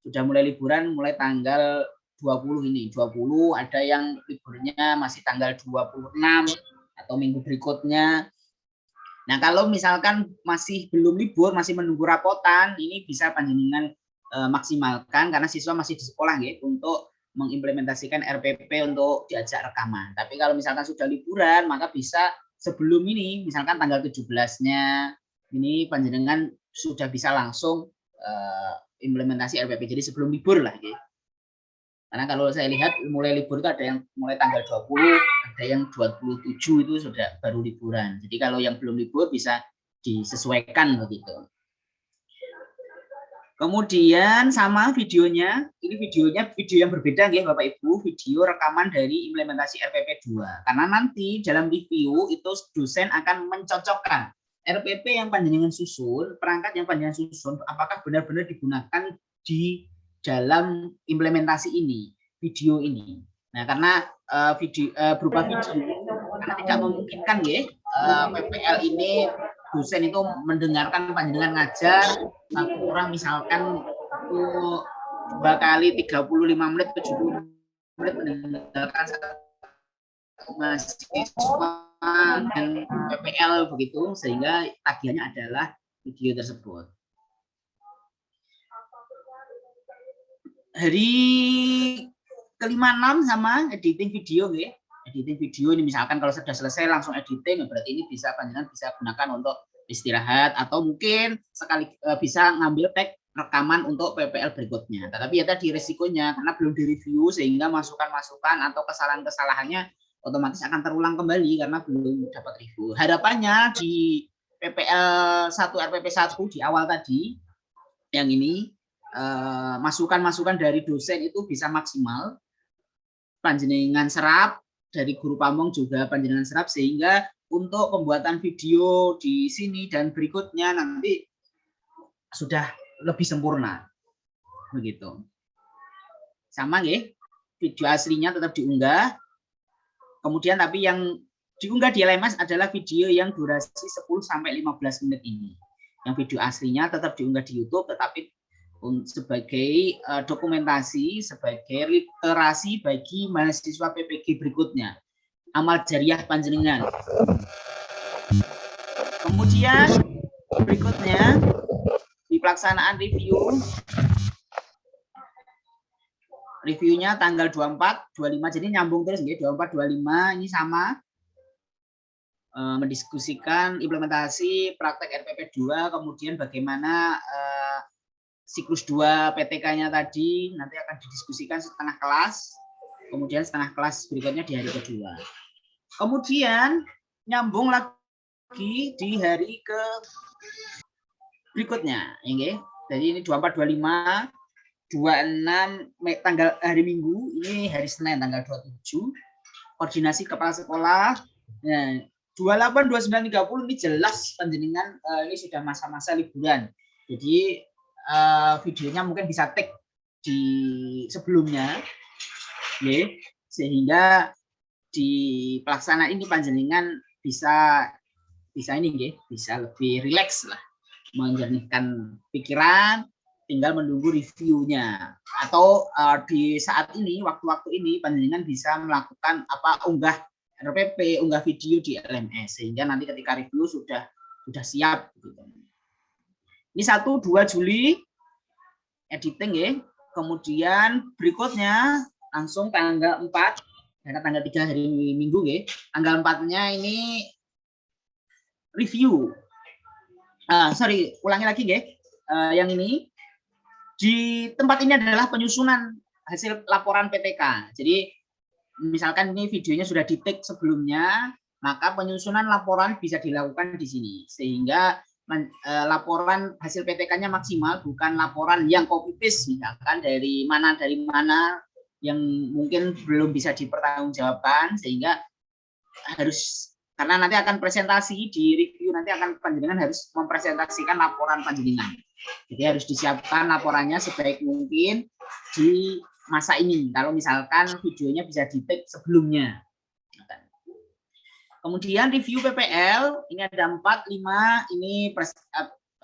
sudah mulai liburan mulai tanggal 20 ini. 20 ada yang liburnya masih tanggal 26 atau minggu berikutnya. Nah, kalau misalkan masih belum libur, masih menunggu rapotan, ini bisa panjenengan maksimalkan karena siswa masih di sekolah ya, untuk mengimplementasikan RPP untuk diajak rekaman. Tapi kalau misalkan sudah liburan, maka bisa sebelum ini, misalkan tanggal 17-nya, ini panjenengan sudah bisa langsung implementasi RPP. Jadi sebelum libur lah ya. Karena kalau saya lihat mulai libur itu ada yang mulai tanggal 20, ada yang 27 itu sudah baru liburan. Jadi kalau yang belum libur bisa disesuaikan begitu. Kemudian sama videonya, ini video yang berbeda ya Bapak Ibu, video rekaman dari implementasi RPP 2. Karena nanti dalam review itu dosen akan mencocokkan RPP yang panjenengan susun, perangkat yang panjenengan susun, apakah benar-benar digunakan di dalam implementasi ini, video ini. Nah, karena berupa video, karena tidak memungkinkan ya, PPL ini dosen itu mendengarkan panjenengan ngajar satu orang misalkan itu 2 kali 35 menit 70 menit mendengarkan satu mahasiswa dan PPL begitu, sehingga tagihannya adalah video tersebut. Hari ke-5-6 sama editing video ya. Editing video ini misalkan kalau sudah selesai langsung editing, berarti ini bisa panjenengan bisa gunakan untuk istirahat atau mungkin sekali bisa ngambil tag rekaman untuk PPL berikutnya. Tetapi ya tadi resikonya karena belum direview sehingga masukan-masukan atau kesalahan-kesalahannya otomatis akan terulang kembali karena belum dapat review. Harapannya di PPL 1 RPP 1 di awal tadi yang ini masukan-masukan dari dosen itu bisa maksimal, panjenengan serap, dari guru pamong juga panjenengan serap, sehingga untuk pembuatan video di sini dan berikutnya nanti sudah lebih sempurna begitu. Sama ya, video aslinya tetap diunggah, kemudian tapi yang diunggah di LMS adalah video yang durasi 10-15 menit ini. Yang video aslinya tetap diunggah di YouTube, tetapi sebagai dokumentasi, sebagai literasi bagi mahasiswa PPG berikutnya, amal jariah panjenengan. Kemudian berikutnya di pelaksanaan reviewnya tanggal 24, 25, jadi nyambung terus ya, 24, 25 ini sama mendiskusikan implementasi praktek RPP 2, kemudian bagaimana siklus 2 PTK-nya tadi nanti akan didiskusikan setengah kelas, kemudian setengah kelas berikutnya di hari kedua. Kemudian nyambung lagi di hari ke berikutnya, ya. Jadi ini 24, 25, 26 tanggal hari Minggu, ini hari Senin tanggal 27, koordinasi kepala sekolah. Nah, 28, 29, 30 ini jelas panjenengan ini sudah masa-masa liburan. Jadi videonya mungkin bisa tag di sebelumnya, ya, sehingga di pelaksanaan ini panjenengan bisa ini, ya, bisa lebih rileks lah, menjernihkan pikiran, tinggal menunggu reviewnya. Atau di saat ini, waktu-waktu ini panjenengan bisa melakukan unggah RPP, unggah video di LMS, sehingga nanti ketika review sudah siap gitu. Ini 1, 2 Juli editing, ya. Kemudian berikutnya langsung tanggal 4, karena tanggal 3 hari Minggu, ya. Tanggal 4-nya ini review. Ulangi lagi, ya. Yang ini di tempat ini adalah penyusunan hasil laporan PTK. Jadi misalkan ini videonya sudah di-tag sebelumnya, maka penyusunan laporan bisa dilakukan di sini, sehingga laporan hasil PTK-nya maksimal, bukan laporan yang copy paste, misalkan dari mana yang mungkin belum bisa dipertanggungjawabkan, sehingga harus, karena nanti akan presentasi di review, nanti akan panjenengan harus mempresentasikan laporan panjenengan. Jadi harus disiapkan laporannya sebaik mungkin di masa ini, kalau misalkan videonya bisa di-tag sebelumnya. Kemudian review PPL, ini ada 4, 5, ini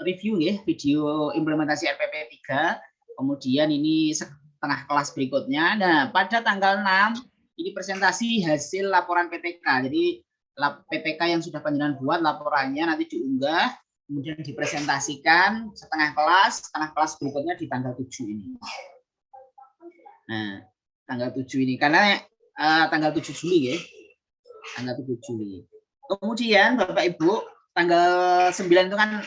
review, ya, video implementasi RPP 3, kemudian ini setengah kelas berikutnya. Nah, pada tanggal 6, ini presentasi hasil laporan PTK, jadi PTK yang sudah panjenengan buat, laporannya nanti diunggah, kemudian dipresentasikan setengah kelas berikutnya di tanggal 7 ini. Nah, tanggal 7 ini, karena tanggal 7 Juli, ya. Tanggal 7 Juli. Kemudian Bapak Ibu, tanggal 9 itu kan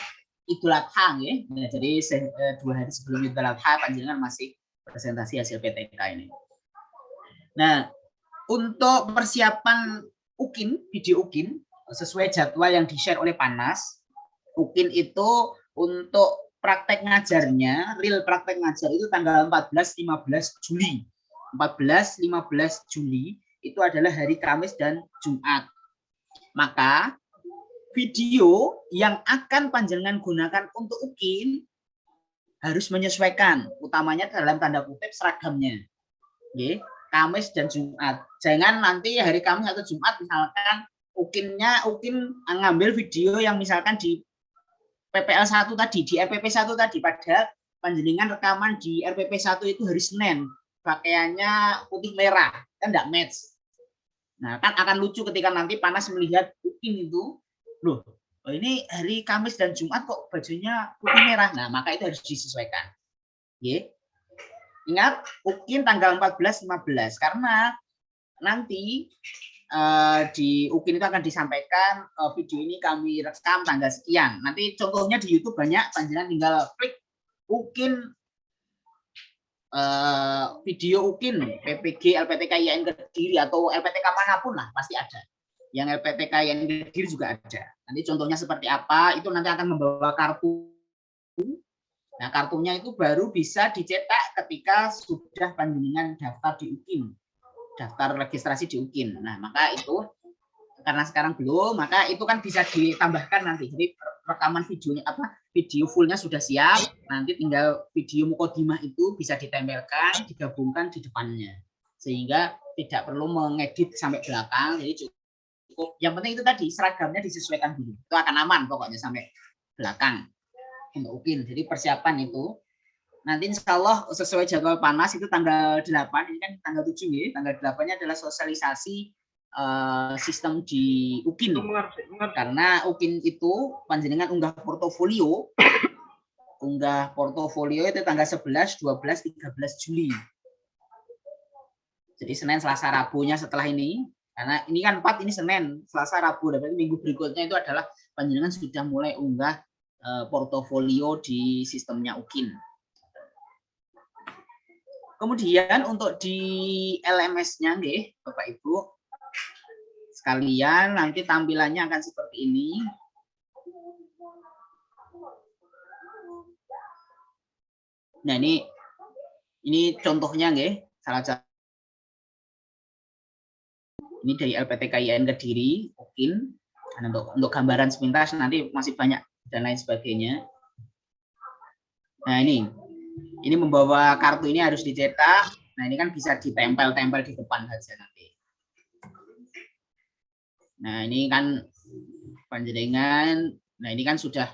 Idul Adha, ya. Nah, jadi 2 hari sebelum Idul Adha panjenengan masih presentasi hasil PTK ini. Nah, untuk persiapan UKIN, video UKIN, sesuai jadwal yang di-share oleh Panas, UKIN itu untuk praktek ngajarnya, real praktek ngajar itu tanggal 14-15 Juli. 14-15 Juli itu adalah hari Kamis dan Jumat. Maka video yang akan panjenengan gunakan untuk UKIN harus menyesuaikan, utamanya dalam tanda kutip seragamnya. Oke, Kamis dan Jumat. Jangan nanti hari Kamis atau Jumat misalkan UKIN ngambil video yang misalkan di PPL 1 tadi, di RPP 1 tadi, padahal panjenengan rekaman di RPP 1 itu hari Senin, pakaiannya putih merah, kan enggak match. Nah, kan akan lucu ketika nanti Panas melihat UKIN itu, loh, ini hari Kamis dan Jumat kok bajunya putih merah. Nah, maka itu harus disesuaikan. Oke. Ingat, UKIN tanggal 14-15, karena nanti di UKIN itu akan disampaikan video ini kami rekam tanggal sekian. Nanti contohnya di YouTube banyak, panjenengan tinggal klik UKIN, video UKIN PPG LPTK IAIN Kediri atau LPTK manapun lah pasti ada. Yang LPTK IAIN Kediri juga ada. Nanti contohnya seperti apa, itu nanti akan membawa kartu. Nah, kartunya itu baru bisa dicetak ketika sudah panjenengan daftar di UKIN. Daftar registrasi di UKIN. Nah, maka itu karena sekarang belum, maka itu kan bisa ditambahkan nanti. Jadi rekaman videonya video fullnya sudah siap, nanti tinggal video mukodimah itu bisa ditempelkan, digabungkan di depannya, sehingga tidak perlu mengedit sampai belakang. Jadi cukup, yang penting itu tadi seragamnya disesuaikan dulu, itu akan aman pokoknya sampai belakang untuk UKIN. Jadi persiapan itu nanti insya Allah sesuai jadwal Panas itu tanggal 8, ini kan tanggal 7 ya, tanggal 8-nya adalah sosialisasi sistem di UKIN. Karena UKIN itu panjenengan unggah portofolio itu tanggal 11, 12, 13 Juli. Jadi Senin, Selasa, Rabunya setelah ini, karena ini kan 4, ini Senin, Selasa, Rabu, dan minggu berikutnya itu adalah panjenengan sudah mulai unggah portofolio di sistemnya UKIN. Kemudian untuk di LMS-nya nih, Bapak Ibu sekalian, nanti tampilannya akan seperti ini. Nah, ini contohnya nih, salah satu ini dari LPTK IAIN Kediri, UKIN. Dan untuk gambaran sepintas nanti masih banyak dan lain sebagainya. Nah ini membawa kartu ini harus dicetak. Nah ini kan bisa ditempel-tempel di depan saja nanti. Nah ini kan panjenengan. Nah ini kan sudah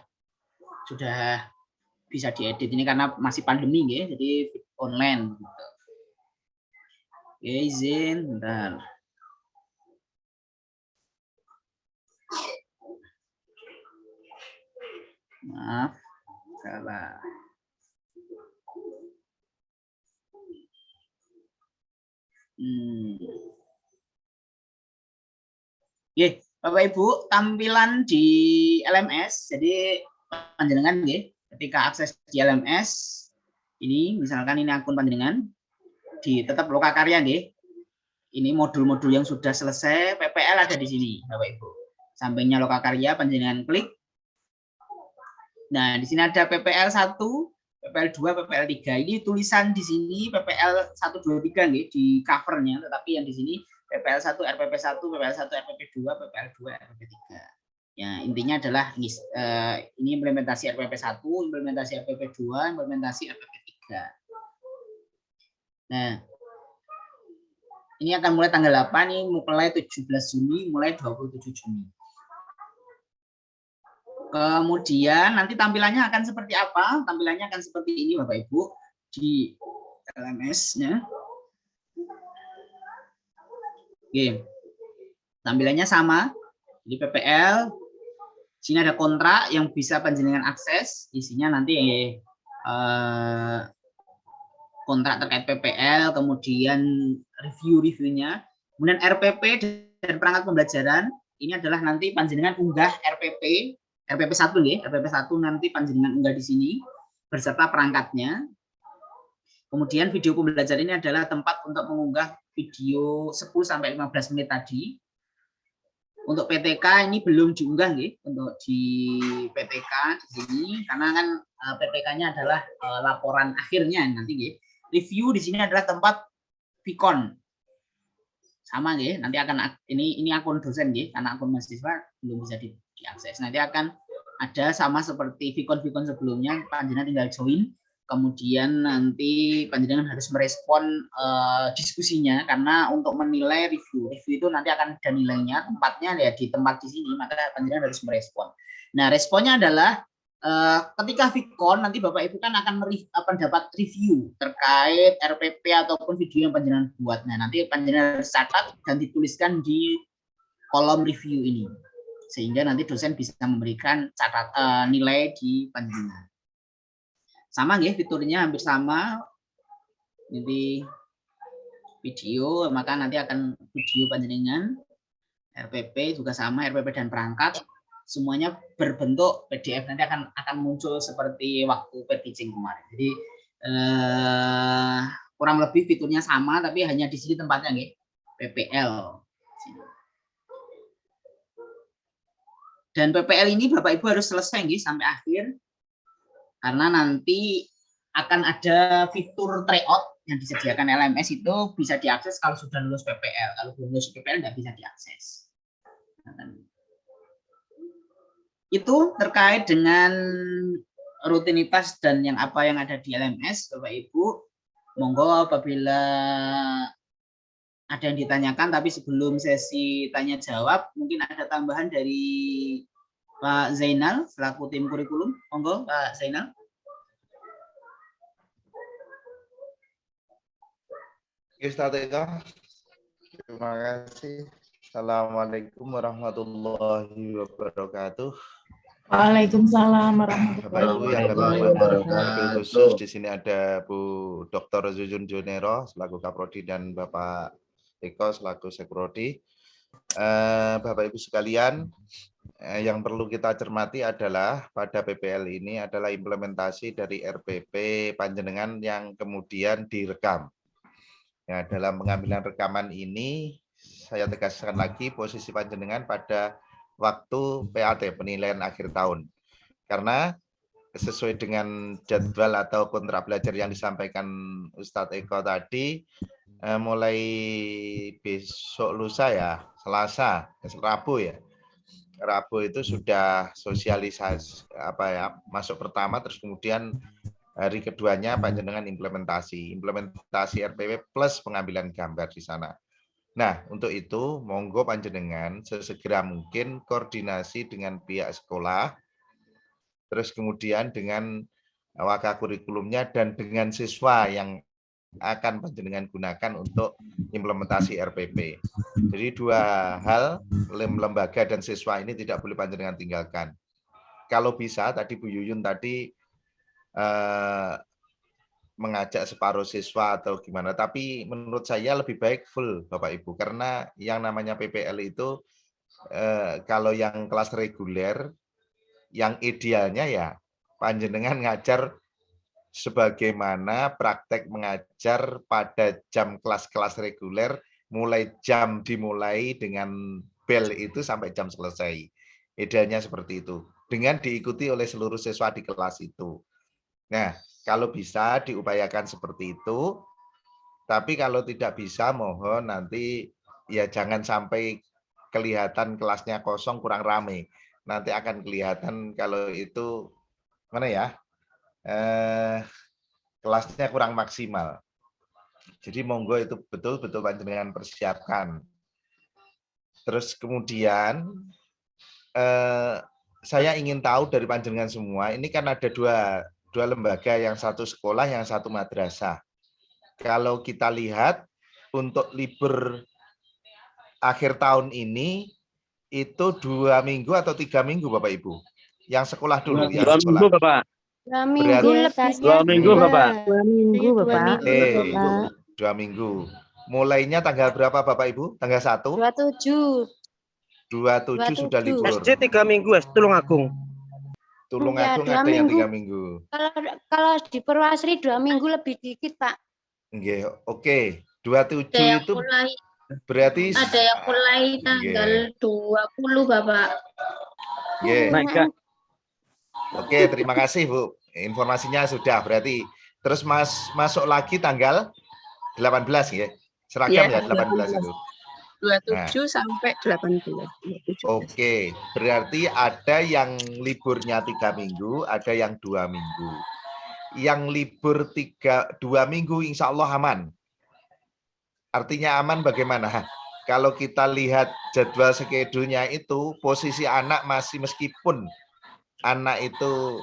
bisa diedit ini karena masih pandemi ya, jadi online. Gitu. Oke, izin, bentar. Maaf, salah. Oke, Bapak Ibu, tampilan di LMS. Jadi panjenengan ya, ketika akses di LMS ini, misalkan ini akun panjenengan di tetap Lokakarya ya. Ini modul-modul yang sudah selesai, PPL ada di sini, Bapak Ibu. Sampingnya Lokakarya, panjenengan klik. Nah, di sini ada PPL 1, PPL 2, PPL 3. Ini tulisan di sini PPL 1, 2, 3 nih, di covernya, tetapi yang di sini PPL 1, RPP 1, PPL 1, RPP 2, PPL 2, RPP 3. Ya, intinya adalah ini implementasi RPP 1, implementasi RPP 2, implementasi RPP 3. Nah, ini akan mulai tanggal 8, ini mulai 17 Juni, mulai 27 Juni. Kemudian nanti tampilannya akan seperti apa? Tampilannya akan seperti ini Bapak Ibu di LMS-nya. Oke. Tampilannya sama. Di PPL sini ada kontrak yang bisa panjenengan akses. Isinya nanti kontrak terkait PPL, kemudian review-reviewnya. Kemudian RPP dan perangkat pembelajaran. Ini adalah nanti panjenengan unggah RPP 1 ya, RPP 1 nanti panjenengan unggah di sini beserta perangkatnya. Kemudian video pembelajaran ini adalah tempat untuk mengunggah video 10 sampai 15 menit tadi. Untuk PTK ini belum diunggah ya, untuk di PTK di sini karena kan PTK-nya adalah laporan akhirnya nanti ya. Review di sini adalah tempat Vicon. Sama ya, nanti akan ini akun dosen ya, karena akun mahasiswa belum bisa diakses. Nanti akan ada sama seperti Vicon sebelumnya, panjenengan tinggal join, kemudian nanti panjenengan harus merespon diskusinya karena untuk menilai review itu nanti akan ada nilainya, tempatnya ya di tempat di sini, maka panjenengan harus merespon. Nah, responnya adalah ketika Vicon nanti Bapak Ibu kan akan mendapat review terkait RPP ataupun video yang panjenengan buat. Nah, nanti panjenengan harus catat dan dituliskan di kolom review ini sehingga nanti dosen bisa memberikan nilai di panjenengan. Sama ya, fiturnya hampir sama. Jadi video, maka nanti akan video panjenengan, RPP juga sama, RPP dan perangkat semuanya berbentuk PDF, nanti akan muncul seperti waktu pre-teaching kemarin. Jadi kurang lebih fiturnya sama, tapi hanya di sini tempatnya nih, PPL. Dan PPL ini Bapak Ibu harus selesai nih sampai akhir, karena nanti akan ada fitur tryout yang disediakan LMS itu bisa diakses kalau sudah lulus PPL. Kalau belum lulus PPL nggak bisa diakses. Itu terkait dengan rutinitas dan yang ada di LMS, Bapak Ibu. Monggo apabila ada yang ditanyakan, tapi sebelum sesi tanya jawab, mungkin ada tambahan dari Pak Zainal selaku tim kurikulum. Monggo Pak Zainal. Ustaz Eka, terima kasih. Assalamualaikum warahmatullahi wabarakatuh. Waalaikumsalam warahmatullahi wabarakatuh. Khusus di sini ada Bu Dr. Zuzun Junero selaku Kaprodi dan Bapak Eko selaku Sekprodi. Bapak Ibu sekalian, yang perlu kita cermati adalah pada PPL ini adalah implementasi dari RPP panjenengan yang kemudian direkam. Ya, dalam pengambilan rekaman ini saya tegaskan lagi posisi panjenengan pada waktu PAT, penilaian akhir tahun. Karena sesuai dengan jadwal atau kontrak belajar yang disampaikan Ustadz Eko tadi, mulai besok lusa ya, Selasa, Rabu ya, Rabu itu sudah sosialisasi apa ya, masuk pertama, terus kemudian hari keduanya panjenengan implementasi RPP plus pengambilan gambar di sana. Nah, untuk itu monggo panjenengan sesegera mungkin koordinasi dengan pihak sekolah, terus kemudian dengan wakakurikulumnya dan dengan siswa yang akan panjenengan gunakan untuk implementasi RPP. Jadi dua hal, lembaga dan siswa ini tidak boleh panjenengan tinggalkan. Kalau bisa, tadi Bu Yuyun tadi mengajak separuh siswa atau gimana, tapi menurut saya lebih baik full Bapak Ibu, karena yang namanya PPL itu kalau yang kelas reguler, yang idealnya ya panjenengan ngajar sebagaimana praktek mengajar pada jam kelas-kelas reguler, mulai jam dimulai dengan bel itu sampai jam selesai. Idealnya seperti itu, dengan diikuti oleh seluruh siswa di kelas itu. Nah, kalau bisa diupayakan seperti itu, tapi kalau tidak bisa mohon nanti ya jangan sampai kelihatan kelasnya kosong kurang rame. Nanti akan kelihatan kalau itu mana ya, kelasnya kurang maksimal. Jadi monggo itu betul-betul panjenengan persiapkan. Terus kemudian saya ingin tahu dari panjenengan semua, ini kan ada dua lembaga, yang satu sekolah, yang satu madrasah. Kalau kita lihat untuk libur akhir tahun ini itu 2 minggu atau 3 minggu Bapak Ibu? Yang sekolah dulu, yang 2 minggu, sekolah. Bapak. 2 minggu Berarti- lebih. 2 minggu, Bapak. 2 minggu, Bapak. Oke, 2 minggu. Mulainya tanggal berapa Bapak Ibu? Tanggal 1? 27. 27 sudah 27. libur. SD 3 minggu, Tulungagung. Tulungagung Ya, 2 ada yang minggu. 3 minggu. Kalau di Purwasri 2 minggu lebih dikit, Pak. Nggih, oke. 27 itu berarti Ada yang mulai tanggal 20, Bapak. Nggih. Naik, Kak. Oke, terima kasih Bu. Informasinya sudah berarti. Terus masuk lagi tanggal 18 ya. Seragam ya 18 itu. 27 sampai 18. Oke, berarti ada yang liburnya 3 minggu, ada yang 2 minggu. Yang libur 2 minggu insya Allah aman. Artinya aman bagaimana? Kalau kita lihat jadwal skedulnya itu, posisi anak masih, meskipun anak itu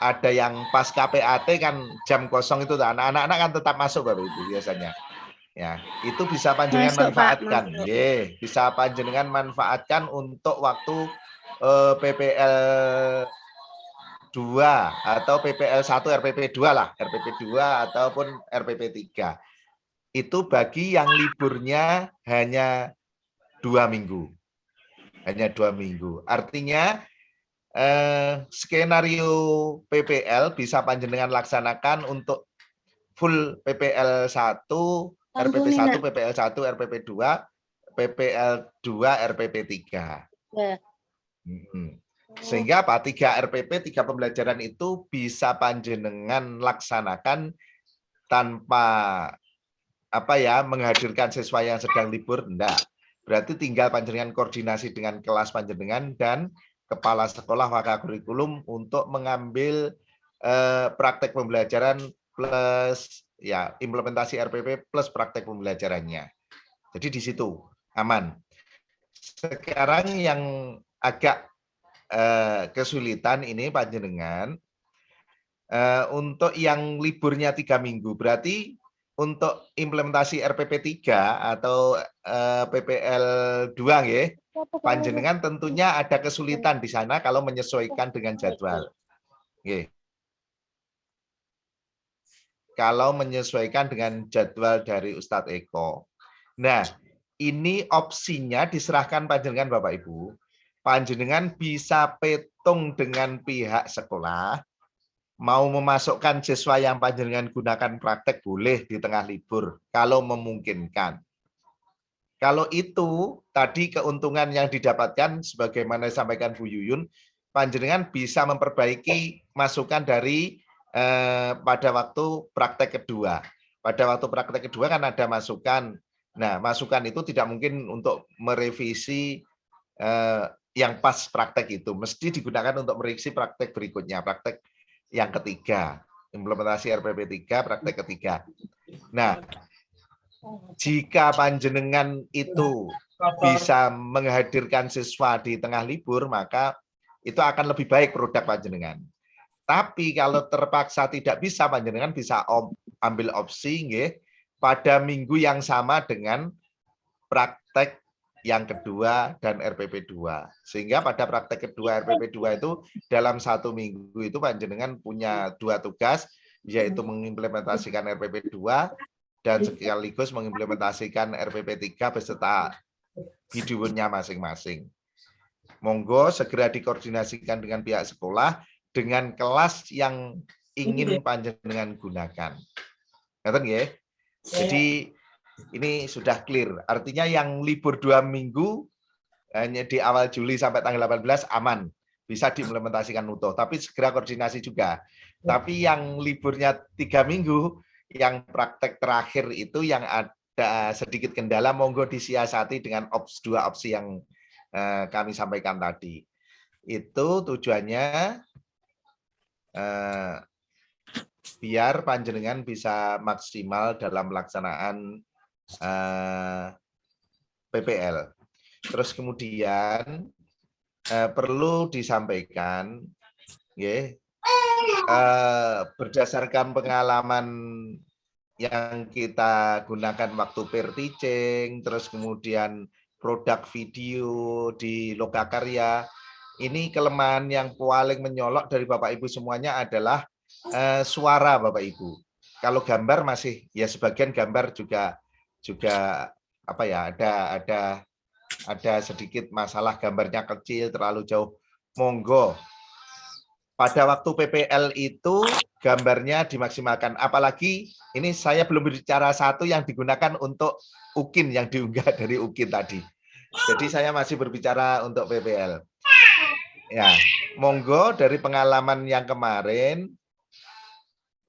ada yang pas KPAT kan jam kosong itu, anak-anak kan tetap masuk Bapak Ibu biasanya. Ya, itu bisa panjenengan manfaatkan. Nggih, bisa panjenengan manfaatkan untuk waktu PPL 2 atau PPL 1 RPP 2 lah, RPP 2 ataupun RPP 3. Itu bagi yang liburnya hanya 2 minggu. Hanya 2 minggu. Artinya skenario PPL bisa panjenengan laksanakan untuk full PPL 1, RPP 1, PPL 1, RPP 2, PPL 2, RPP 3. Ya. Sehingga apa? 3 RPP, 3 pembelajaran itu bisa panjenengan laksanakan tanpa menghadirkan siswa yang sedang libur, enggak. Berarti tinggal panjenengan koordinasi dengan kelas panjenengan dan kepala sekolah wakakurikulum untuk mengambil praktek pembelajaran plus ya implementasi RPP plus praktek pembelajarannya. Jadi di situ aman. Sekarang yang agak kesulitan ini panjenengan untuk yang liburnya 3 minggu, berarti untuk implementasi RPP 3 atau PPL 2 ya, panjenengan tentunya ada kesulitan di sana kalau menyesuaikan dengan jadwal. Oke. Kalau menyesuaikan dengan jadwal dari Ustadz Eko. Nah, ini opsinya diserahkan panjenengan Bapak Ibu. Panjenengan bisa petung dengan pihak sekolah, mau memasukkan siswa yang panjenengan gunakan praktek boleh di tengah libur, kalau memungkinkan. Kalau itu, tadi keuntungan yang didapatkan, sebagaimana disampaikan Bu Yuyun, panjenengan bisa memperbaiki masukan dari pada waktu praktek kedua. Pada waktu praktek kedua kan ada masukan. Nah, masukan itu tidak mungkin untuk merevisi yang pas praktek itu mesti digunakan untuk merevisi praktek berikutnya, praktek yang ketiga, implementasi RPP 3, praktek ketiga. Nah, jika panjenengan itu bisa menghadirkan siswa di tengah libur, maka itu akan lebih baik produk panjenengan. Tapi kalau terpaksa tidak bisa, panjenengan bisa ambil opsi nggih, pada minggu yang sama dengan praktek yang kedua dan RPP 2. Sehingga pada praktek kedua RPP 2 itu dalam 1 minggu itu panjenengan punya 2 tugas, yaitu mengimplementasikan RPP 2 dan sekaligus mengimplementasikan RPP 3 beserta videonya masing-masing. Monggo segera dikoordinasikan dengan pihak sekolah dengan kelas yang ingin panjenengan gunakan. Ngerti nggih? Jadi ini sudah clear. Artinya yang libur 2 minggu hanya di awal Juli sampai tanggal 18 aman, bisa diimplementasikan utuh. Tapi segera koordinasi juga. Tapi yang liburnya 3 minggu, yang praktek terakhir itu yang ada sedikit kendala, monggo disiasati dengan 2 opsi yang kami sampaikan tadi. Itu tujuannya biar panjenengan bisa maksimal dalam pelaksanaan PPL. Terus kemudian perlu disampaikan, berdasarkan pengalaman yang kita gunakan waktu peer teaching, terus kemudian produk video di Lokakarya, ini kelemahan yang paling menyolok dari Bapak Ibu semuanya adalah suara Bapak Ibu. Kalau gambar masih ya sebagian gambar juga apa ya, ada sedikit masalah, gambarnya kecil, terlalu jauh. Monggo pada waktu PPL itu gambarnya dimaksimalkan. Apalagi ini saya belum berbicara satu yang digunakan untuk UKIN yang diunggah dari UKIN tadi. Jadi saya masih berbicara untuk PPL. Ya, monggo dari pengalaman yang kemarin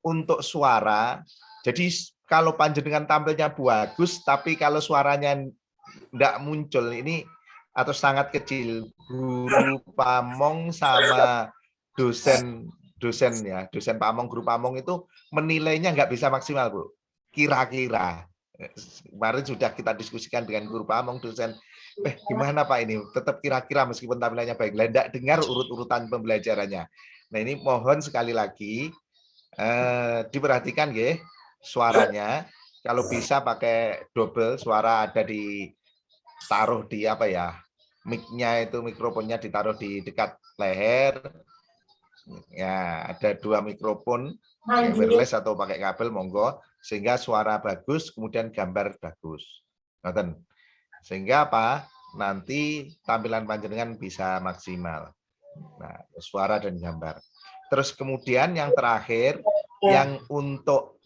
untuk suara. Jadi kalau panjenengan tampilnya bagus, tapi kalau suaranya tidak muncul ini atau sangat kecil, guru pamong sama dosen pamong, guru pamong itu menilainya nggak bisa maksimal, Bu. Kira-kira. Kemarin sudah kita diskusikan dengan guru pamong, dosen, gimana Pak ini? Tetap kira-kira meskipun tampilannya baik. Tidak dengar urut-urutan pembelajarannya. Nah ini mohon sekali lagi diperhatikan ya suaranya. Kalau bisa pakai double, suara ada ditaruh di apa ya? Mic-nya itu, mikrofonnya ditaruh di dekat leher. Ya, ada 2 mikrofon wireless atau pakai kabel, monggo, sehingga suara bagus, kemudian gambar bagus. Sehingga apa? Nanti tampilan panjenengan bisa maksimal. Nah, suara dan gambar. Terus kemudian yang terakhir, yang untuk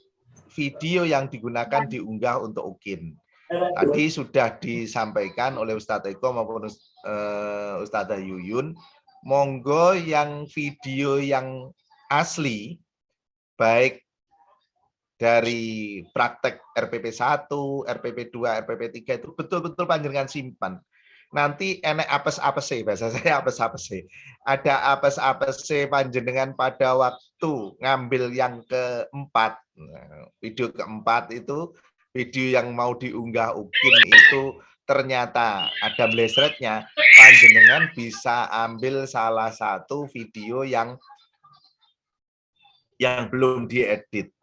video yang digunakan diunggah untuk UKIN. Tadi sudah disampaikan oleh Ustadz Eko maupun Ustadzah Yuyun, monggo yang video yang asli, baik dari praktek RPP 1, RPP 2, RPP 3 itu betul-betul panjenengan simpan. Nanti enek apes-apese, bahasa saya apes-apese. Ada apes-apese panjenengan pada waktu ngambil yang keempat, video keempat itu, video yang mau diunggah UKIN itu ternyata ada blesretnya, panjenengan bisa ambil salah satu video yang belum diedit.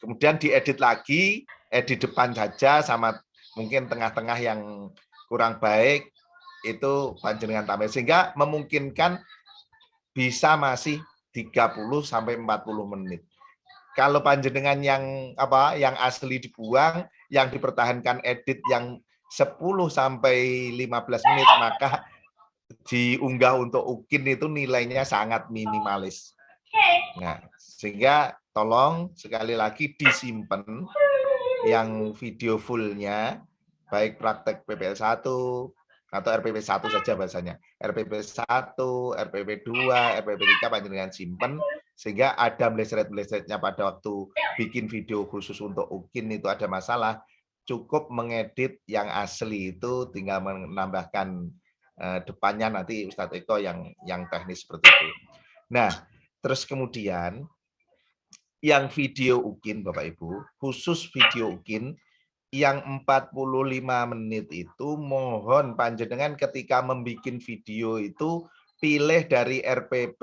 Kemudian diedit lagi, edit depan saja sama mungkin tengah-tengah yang kurang baik, itu panjenengan tambah. Sehingga memungkinkan bisa masih 30 sampai 40 menit. Kalau panjenengan yang asli dibuang, yang dipertahankan edit yang 10 sampai 15 menit, maka diunggah untuk UKIN itu nilainya sangat minimalis. Nah, sehingga tolong sekali lagi disimpan yang video fullnya, baik praktek PPL 1 atau RPP 1 saja bahasanya. RPP 1, RPP 2, RPP 3 panjenengan simpen, sehingga ada blesret-blesretnya pada waktu bikin video khusus untuk UKIN itu ada masalah, cukup mengedit yang asli itu tinggal menambahkan depannya nanti Ustadz Eko yang teknis seperti itu. Nah, terus kemudian yang video UKIN Bapak Ibu, khusus video UKIN yang 45 menit itu mohon panjenengan ketika membuat video itu pilih dari RPP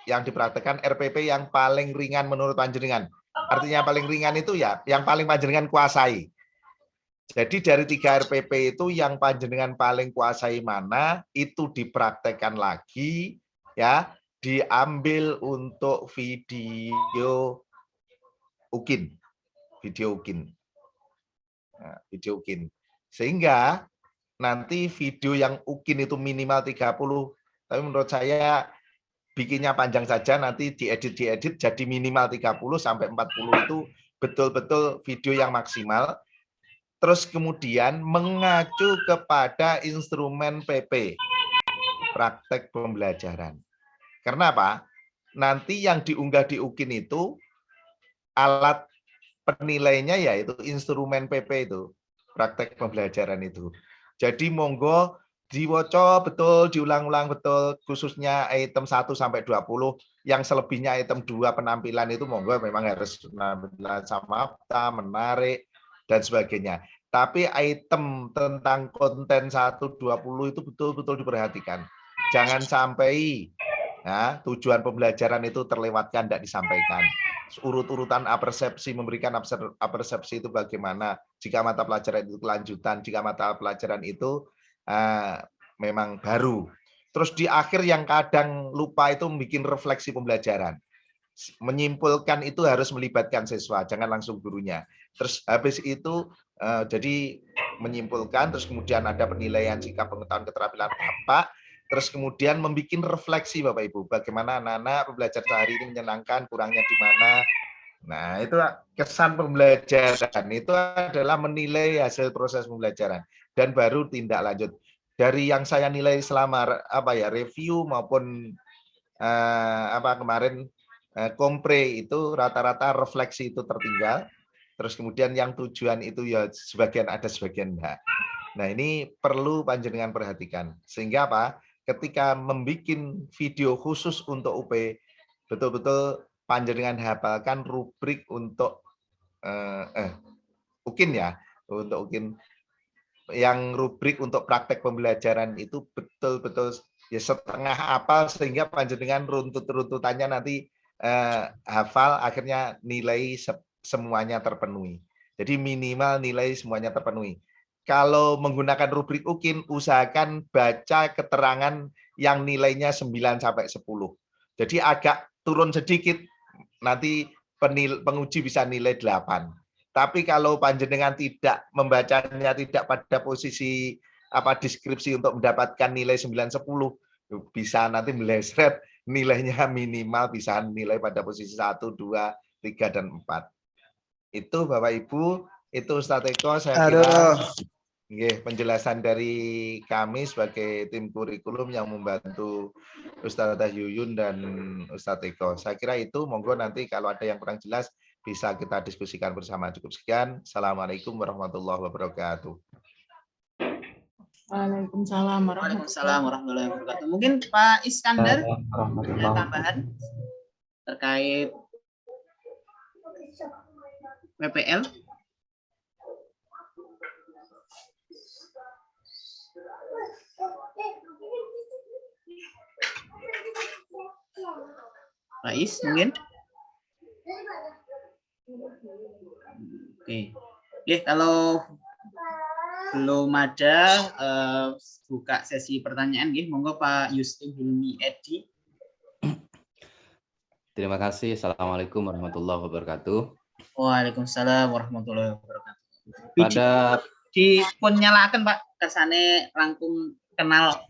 yang dipraktekkan RPP yang paling ringan menurut panjenengan. Artinya paling ringan itu ya yang paling panjenengan kuasai. Jadi dari 3 RPP itu yang panjenengan paling kuasai mana itu dipraktekkan lagi ya, diambil untuk video UKIN. Video UKIN. Nah, video UKIN. Sehingga nanti video yang UKIN itu minimal 30, tapi menurut saya bikinnya panjang saja, nanti diedit jadi minimal 30 sampai 40 itu betul-betul video yang maksimal. Terus kemudian mengacu kepada instrumen PP, praktek pembelajaran. Karena apa? Nanti yang diunggah di UKIN itu alat penilainya yaitu instrumen PP itu, praktek pembelajaran itu. Jadi monggo diwoco betul, diulang-ulang betul, khususnya item 1 sampai 20, yang selebihnya item 2 penampilan itu monggo memang harus penampilan sama menarik dan sebagainya. Tapi item tentang konten 1-20 itu betul-betul diperhatikan. Jangan sampai ya, tujuan pembelajaran itu terlewatkan, tidak disampaikan. Urut-urutan apersepsi, memberikan apersepsi itu bagaimana, jika mata pelajaran itu kelanjutan, jika mata pelajaran itu memang baru. Terus di akhir yang kadang lupa itu bikin refleksi pembelajaran. Menyimpulkan itu harus melibatkan siswa, jangan langsung gurunya. Terus habis itu jadi menyimpulkan, terus kemudian ada penilaian sikap pengetahuan keterampilan Bapak. Terus kemudian membuat refleksi Bapak Ibu, bagaimana anak-anak belajar sehari ini menyenangkan, kurangnya di mana. Nah, itu kesan pembelajaran, itu adalah menilai hasil proses pembelajaran dan baru tindak lanjut. Dari yang saya nilai selama review maupun kemarin kompre itu rata-rata refleksi itu tertinggal. Terus kemudian yang tujuan itu ya sebagian ada, sebagian enggak. Nah, ini perlu panjenengan perhatikan. Sehingga apa? Ketika membuat video khusus untuk UP, betul-betul panjenengan hafalkan rubrik untuk UKIN ya, untuk UKIN yang rubrik untuk praktek pembelajaran itu betul-betul ya setengah hafal, sehingga panjenengan runtut-runtutannya nanti hafal, akhirnya nilai semuanya terpenuhi. Jadi minimal nilai semuanya terpenuhi. Kalau menggunakan rubrik UKIN, usahakan baca keterangan yang nilainya 9 sampai 10. Jadi agak turun sedikit, nanti penguji bisa nilai 8. Tapi kalau panjenengan tidak membacanya, tidak pada posisi deskripsi untuk mendapatkan nilai 9, 10, bisa nanti meleset nilainya minimal bisa nilai pada posisi 1, 2, 3, dan 4. Itu Bapak Ibu, itu Ustadz Eko, saya kira penjelasan dari kami sebagai tim kurikulum yang membantu Ustadzah Yuyun dan Ustadz Eko. Saya kira itu, monggo nanti kalau ada yang kurang jelas bisa kita diskusikan bersama. Cukup sekian. Assalamualaikum warahmatullahi wabarakatuh. Waalaikumsalam warahmatullahi wabarakatuh. Mungkin Pak Iskandar ada tambahan terkait PPL? Pak Is mungkin? Oke. Oke, kalau belum ada buka sesi pertanyaan, monggo Pak Yusuf Hilmi Edi. Terima kasih. Assalamualaikum warahmatullahi wabarakatuh. Waalaikumsalam warahmatullahi wabarakatuh. Pada dipun nyalakan Pak, kersane langkung kenal.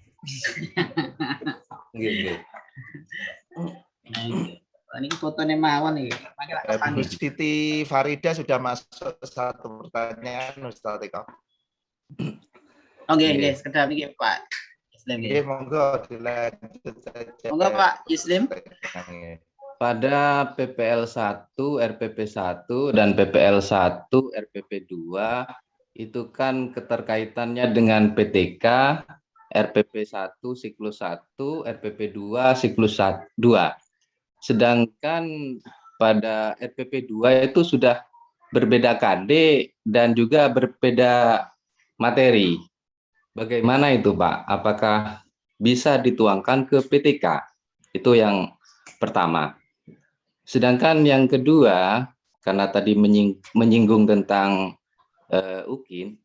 Ini fotonya mawon nih. Bu Siti Farida sudah masuk satu pertanyaan, Ustaz Eko. Oke, sekedar ini Pak Islam. Monggo dilanjut saja. Monggo Pak Islam. Pada PPL 1, RPP 1, dan PPL 1, RPP 2, itu kan keterkaitannya dengan PTK, RPP 1 siklus 1, RPP 2 siklus 2. Sedangkan pada RPP 2 itu sudah berbeda KD dan juga berbeda materi. Bagaimana itu, Pak? Apakah bisa dituangkan ke PTK? Itu yang pertama. Sedangkan yang kedua, karena tadi menyinggung tentang UKIN,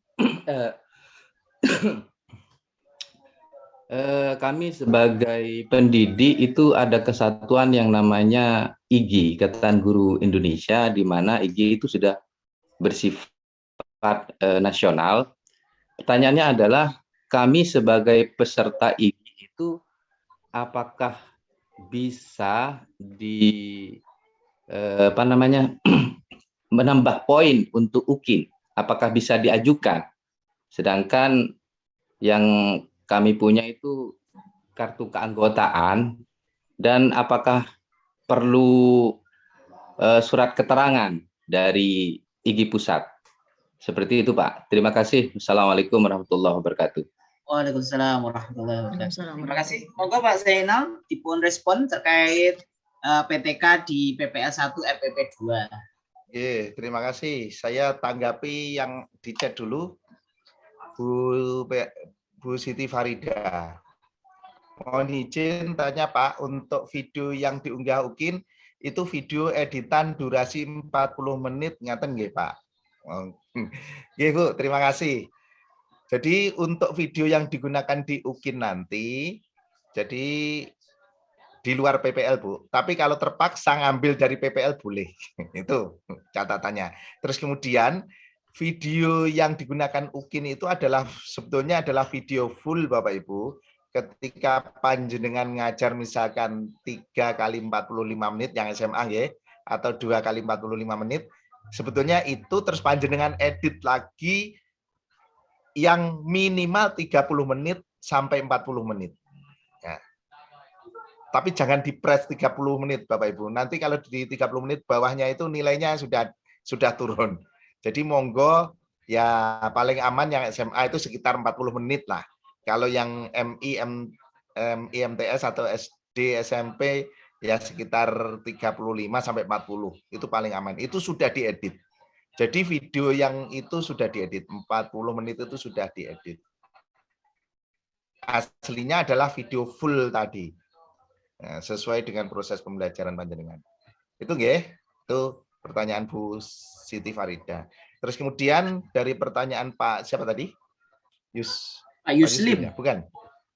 kami sebagai pendidik itu ada kesatuan yang namanya IGI, Ikatan Guru Indonesia, di mana IGI itu sudah bersifat nasional. Pertanyaannya adalah, kami sebagai peserta IGI itu apakah bisa menambah poin untuk UKIN? Apakah bisa diajukan? Sedangkan yang kami punya itu kartu keanggotaan, dan apakah perlu surat keterangan dari IGI pusat? Seperti itu, Pak. Terima kasih. Assalamualaikum warahmatullahi wabarakatuh. Waalaikumsalam warahmatullahi wabarakatuh. Terima kasih. Moga Pak Zainal dipun respon terkait PTK di PPL 1 RPP 2. Terima kasih. Saya tanggapi yang di chat dulu, Bu Siti Farida. Mohon izin tanya Pak, untuk video yang diunggah UKIN itu video editan durasi 40 menit, ngaten nggih Pak? Nggih Bu, terima kasih. Jadi untuk video yang digunakan di UKIN nanti, jadi di luar PPL Bu, tapi kalau terpaksa ngambil dari PPL boleh. Itu catatannya. Terus kemudian video yang digunakan UKIN itu adalah sebetulnya adalah video full Bapak Ibu. Ketika panjenengan ngajar misalkan 3 kali 45 menit yang SMA ya, atau 2 kali 45 menit, sebetulnya itu terus panjenengan edit lagi yang minimal 30 menit sampai 40 menit. Ya. Tapi jangan di-press 30 menit Bapak Ibu. Nanti kalau di 30 menit bawahnya itu nilainya sudah turun. Jadi monggo ya paling aman yang SMA itu sekitar 40 menit lah. Kalau yang MTS atau SD, SMP ya sekitar 35 sampai 40. Itu paling aman. Itu sudah diedit. Jadi video yang itu sudah diedit. 40 menit itu sudah diedit. Aslinya adalah video full tadi. Nah, sesuai dengan proses pembelajaran panjenengan. Itu nggih, itu pertanyaan Bu Siti Farida. Terus kemudian dari pertanyaan Pak siapa tadi? Pak Yuslim. Ya? Bukan.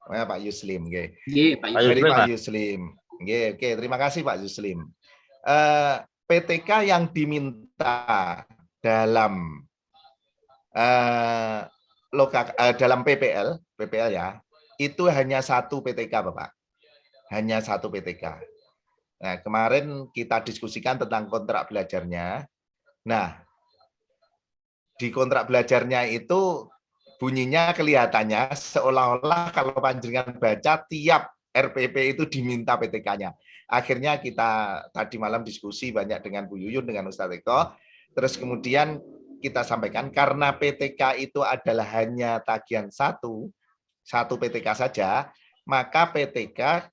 Pak Yuslim, nggih. Pak Yuslim. Nggih, oke, terima kasih Pak Yuslim. PTK yang diminta dalam dalam PPL ya, itu hanya satu PTK Bapak. Hanya satu PTK. Nah, kemarin kita diskusikan tentang kontrak belajarnya. Nah, di kontrak belajarnya itu bunyinya kelihatannya seolah-olah kalau panjenengan baca tiap RPP itu diminta PTK-nya. Akhirnya kita tadi malam diskusi banyak dengan Bu Yuyun, dengan Ustadz Eko. Terus kemudian kita sampaikan karena PTK itu adalah hanya tagihan satu PTK saja, maka PTK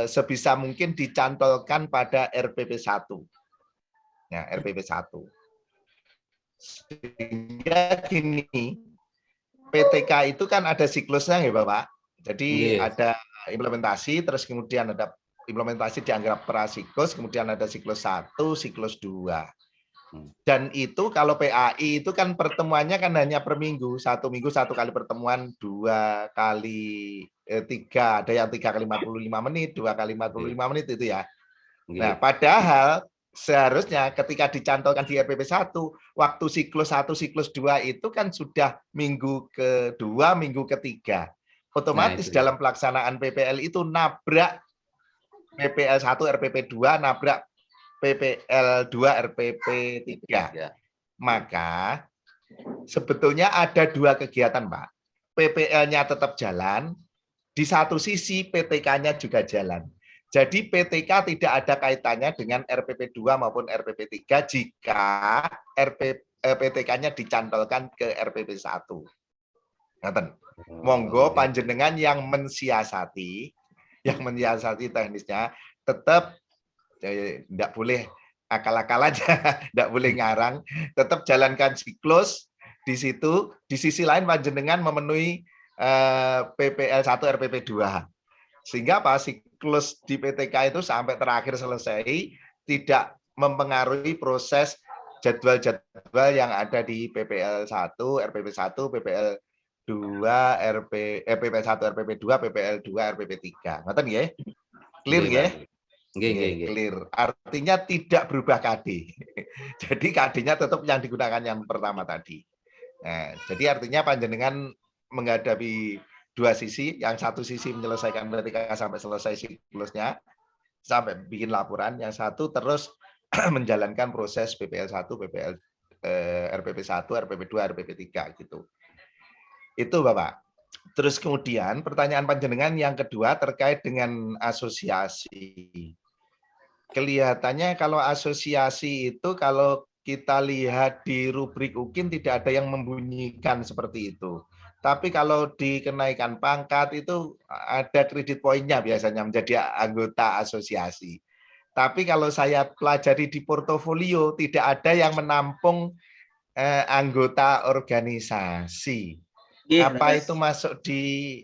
sebisa mungkin dicantolkan pada RPP 1. Ya, RPP 1. Sehingga gini, PTK itu kan ada siklusnya ya Bapak. Jadi ada implementasi, terus kemudian ada implementasi dianggap prasiklus, kemudian ada siklus 1, siklus 2. Dan itu kalau PAI itu kan pertemuannya kan hanya per minggu, 1 minggu 1 kali pertemuan, 2 kali 3, ada yang 3 kali 45 menit, 2 kali 45 menit itu ya. Nah, padahal seharusnya ketika dicantolkan di RPP 1, waktu siklus 1, siklus 2 itu kan sudah minggu kedua, minggu ketiga. Otomatis dalam pelaksanaan PPL itu nabrak PPL 1, RPP 2, nabrak PPL 2, RPP 3. Maka sebetulnya ada dua kegiatan, Pak. PPL-nya tetap jalan, di satu sisi PTK-nya juga jalan. Jadi PTK tidak ada kaitannya dengan RPP 2 maupun RPP 3 jika PTK-nya dicantolkan ke RPP 1. Ngaten. Monggo panjenengan yang mensiasati teknisnya tetap tidak boleh akal-akal aja, tidak boleh ngarang, tetap jalankan siklus di situ. Di sisi lain panjenengan memenuhi PPL 1 RPP 2. Sehingga apa? Siklus di PTK itu sampai terakhir selesai tidak mempengaruhi proses jadwal-jadwal yang ada di PPL 1, RPP 1, PPL 2, PPL 1, RPP 2, PPL 2, RPP 3. Ngoten nggih? Clear nggih? Clear. Artinya tidak berubah KD. Jadi KD-nya tetap yang digunakan yang pertama tadi. Nah, jadi artinya panjenengan menghadapi dua sisi, yang satu sisi menyelesaikan PTK sampai selesai siklusnya, sampai bikin laporan, yang satu terus menjalankan proses PPL 1, PPL RPP 1, RPP 2, RPP 3 gitu. Itu Bapak. Terus kemudian pertanyaan panjenengan yang kedua terkait dengan asosiasi. Kelihatannya kalau asosiasi itu kalau kita lihat di rubrik UKIN tidak ada yang membunyikan seperti itu. Tapi kalau dikenaikan pangkat itu ada kredit poinnya biasanya menjadi anggota asosiasi. Tapi kalau saya pelajari di portofolio tidak ada yang menampung anggota organisasi. Apa itu masuk di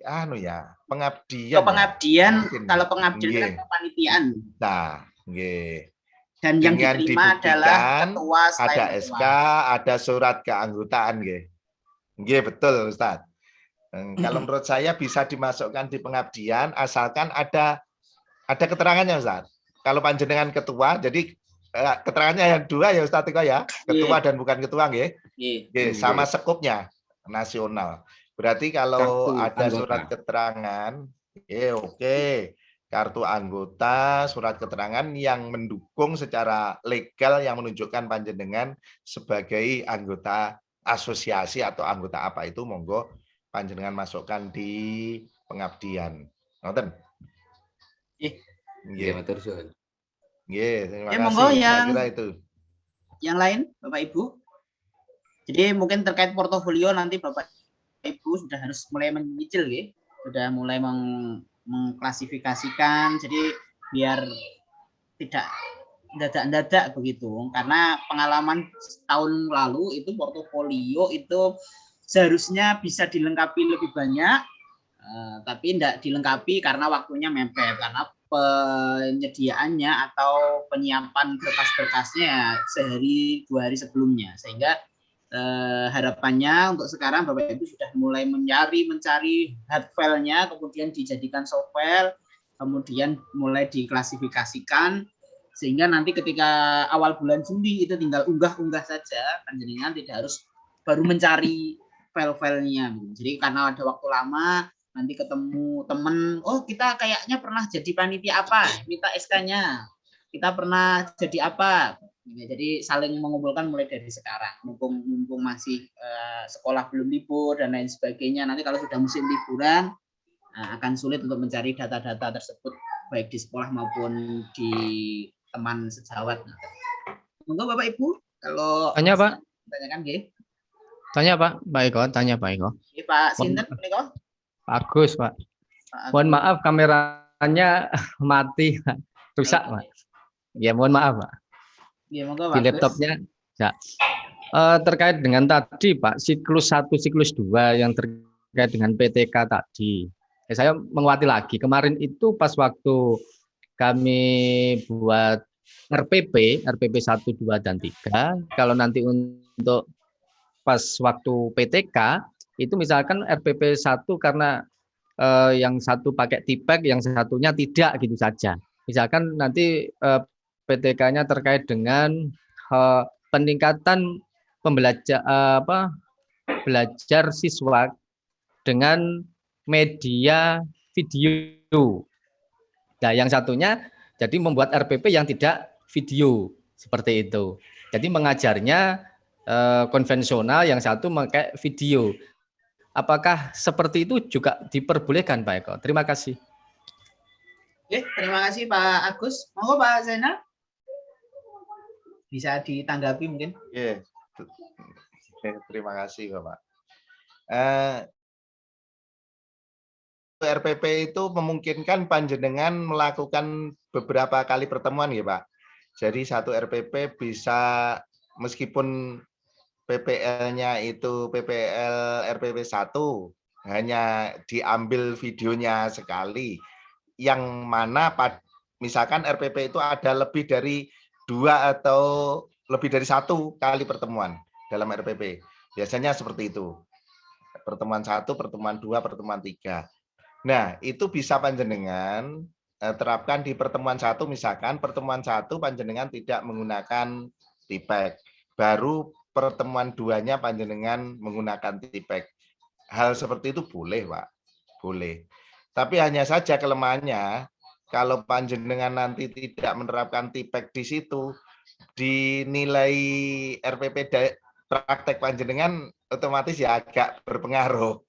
pengabdian? Pengabdian, ya? kalau pengabdian kan kepanitiaan. Nah, nggih. Dan yang diterima adalah ketua, ada SK, ada surat keanggotaan nggih. Nggih, betul Ustaz. Kalau menurut saya bisa dimasukkan di pengabdian asalkan ada keterangannya Ustaz. Kalau panjenengan ketua, jadi keterangannya yang dua ya Ustaz Tiko ya, ketua dan bukan ketua nggih. Sama sekupnya nasional. Berarti kalau kartu ada anggota. Surat keterangan, oke. Kartu anggota, surat keterangan yang mendukung secara legal yang menunjukkan panjenengan sebagai anggota asosiasi atau anggota apa itu, monggo panjenengan masukkan di pengabdian. Ngoten? Nggih, matur suwun. Nggih, terima kasih. Monggo yang kira itu. Yang lain, Bapak Ibu. Jadi mungkin terkait portofolio nanti Bapak Ibu sudah harus mulai menyicil ya. Sudah mulai mengklasifikasikan, jadi biar tidak dadak-dadak begitu. Karena pengalaman tahun lalu itu portofolio itu seharusnya bisa dilengkapi lebih banyak, tapi tidak dilengkapi karena waktunya mepet, karena penyediaannya atau penyiapan berkas-berkasnya sehari 2 hari sebelumnya, sehingga harapannya untuk sekarang Bapak Ibu sudah mulai mencari hard file-nya, kemudian dijadikan software, kemudian mulai diklasifikasikan, sehingga nanti ketika awal bulan Juli itu tinggal unggah-unggah saja, panjenengan tidak harus baru mencari file-filenya. Jadi karena ada waktu lama, nanti ketemu temen, oh kita kayaknya pernah jadi panitia apa, minta SK-nya, kita pernah jadi apa. Jadi saling mengumpulkan mulai dari sekarang, mumpung masih sekolah belum libur dan lain sebagainya. Nanti kalau sudah musim liburan akan sulit untuk mencari data-data tersebut baik di sekolah maupun di teman sejawat. Monggo Bapak Ibu, kalau tanya Pak, tanyakan nggih. Tanya Pak Eko, tanya Pak Eko. Pak Sinten Eko. Pak Agus Pak. Mohon maaf kameranya mati, rusak Pak. Ya mohon maaf Pak. Ya, monggo, di laptopnya ya. Terkait dengan tadi Pak, siklus 1, siklus 2 yang terkait dengan PTK tadi, saya menguati lagi kemarin itu pas waktu kami buat RPP 1, 2, dan 3, kalau nanti untuk pas waktu PTK itu misalkan RPP 1 karena yang satu pakai tipek, yang satunya tidak gitu saja. Misalkan nanti PTK-nya terkait dengan peningkatan belajar siswa dengan media video. Nah, yang satunya jadi membuat RPP yang tidak video seperti itu. Jadi mengajarnya konvensional, yang satu pakai video. Apakah seperti itu juga diperbolehkan Pak Eko? Terima kasih. Oke, terima kasih Pak Agus. Monggo Pak Zainal. Bisa ditanggapi mungkin. Terima kasih Bapak. RPP itu memungkinkan panjenengan melakukan beberapa kali pertemuan ya Pak. Jadi satu RPP bisa meskipun PPL-nya itu PPL RPP 1 hanya diambil videonya sekali, yang mana misalkan RPP itu ada lebih dari 2 atau lebih dari 1 kali pertemuan dalam RPP. Biasanya seperti itu. Pertemuan 1, pertemuan 2, pertemuan 3. Nah, itu bisa panjenengan terapkan di pertemuan 1, misalkan pertemuan 1 panjenengan tidak menggunakan tipek. Baru pertemuan 2-nya panjenengan menggunakan tipek. Hal seperti itu boleh, Pak. Boleh. Tapi hanya saja kelemahannya, kalau panjenengan nanti tidak menerapkan tipek di situ, dinilai RPP praktek panjenengan otomatis ya agak berpengaruh.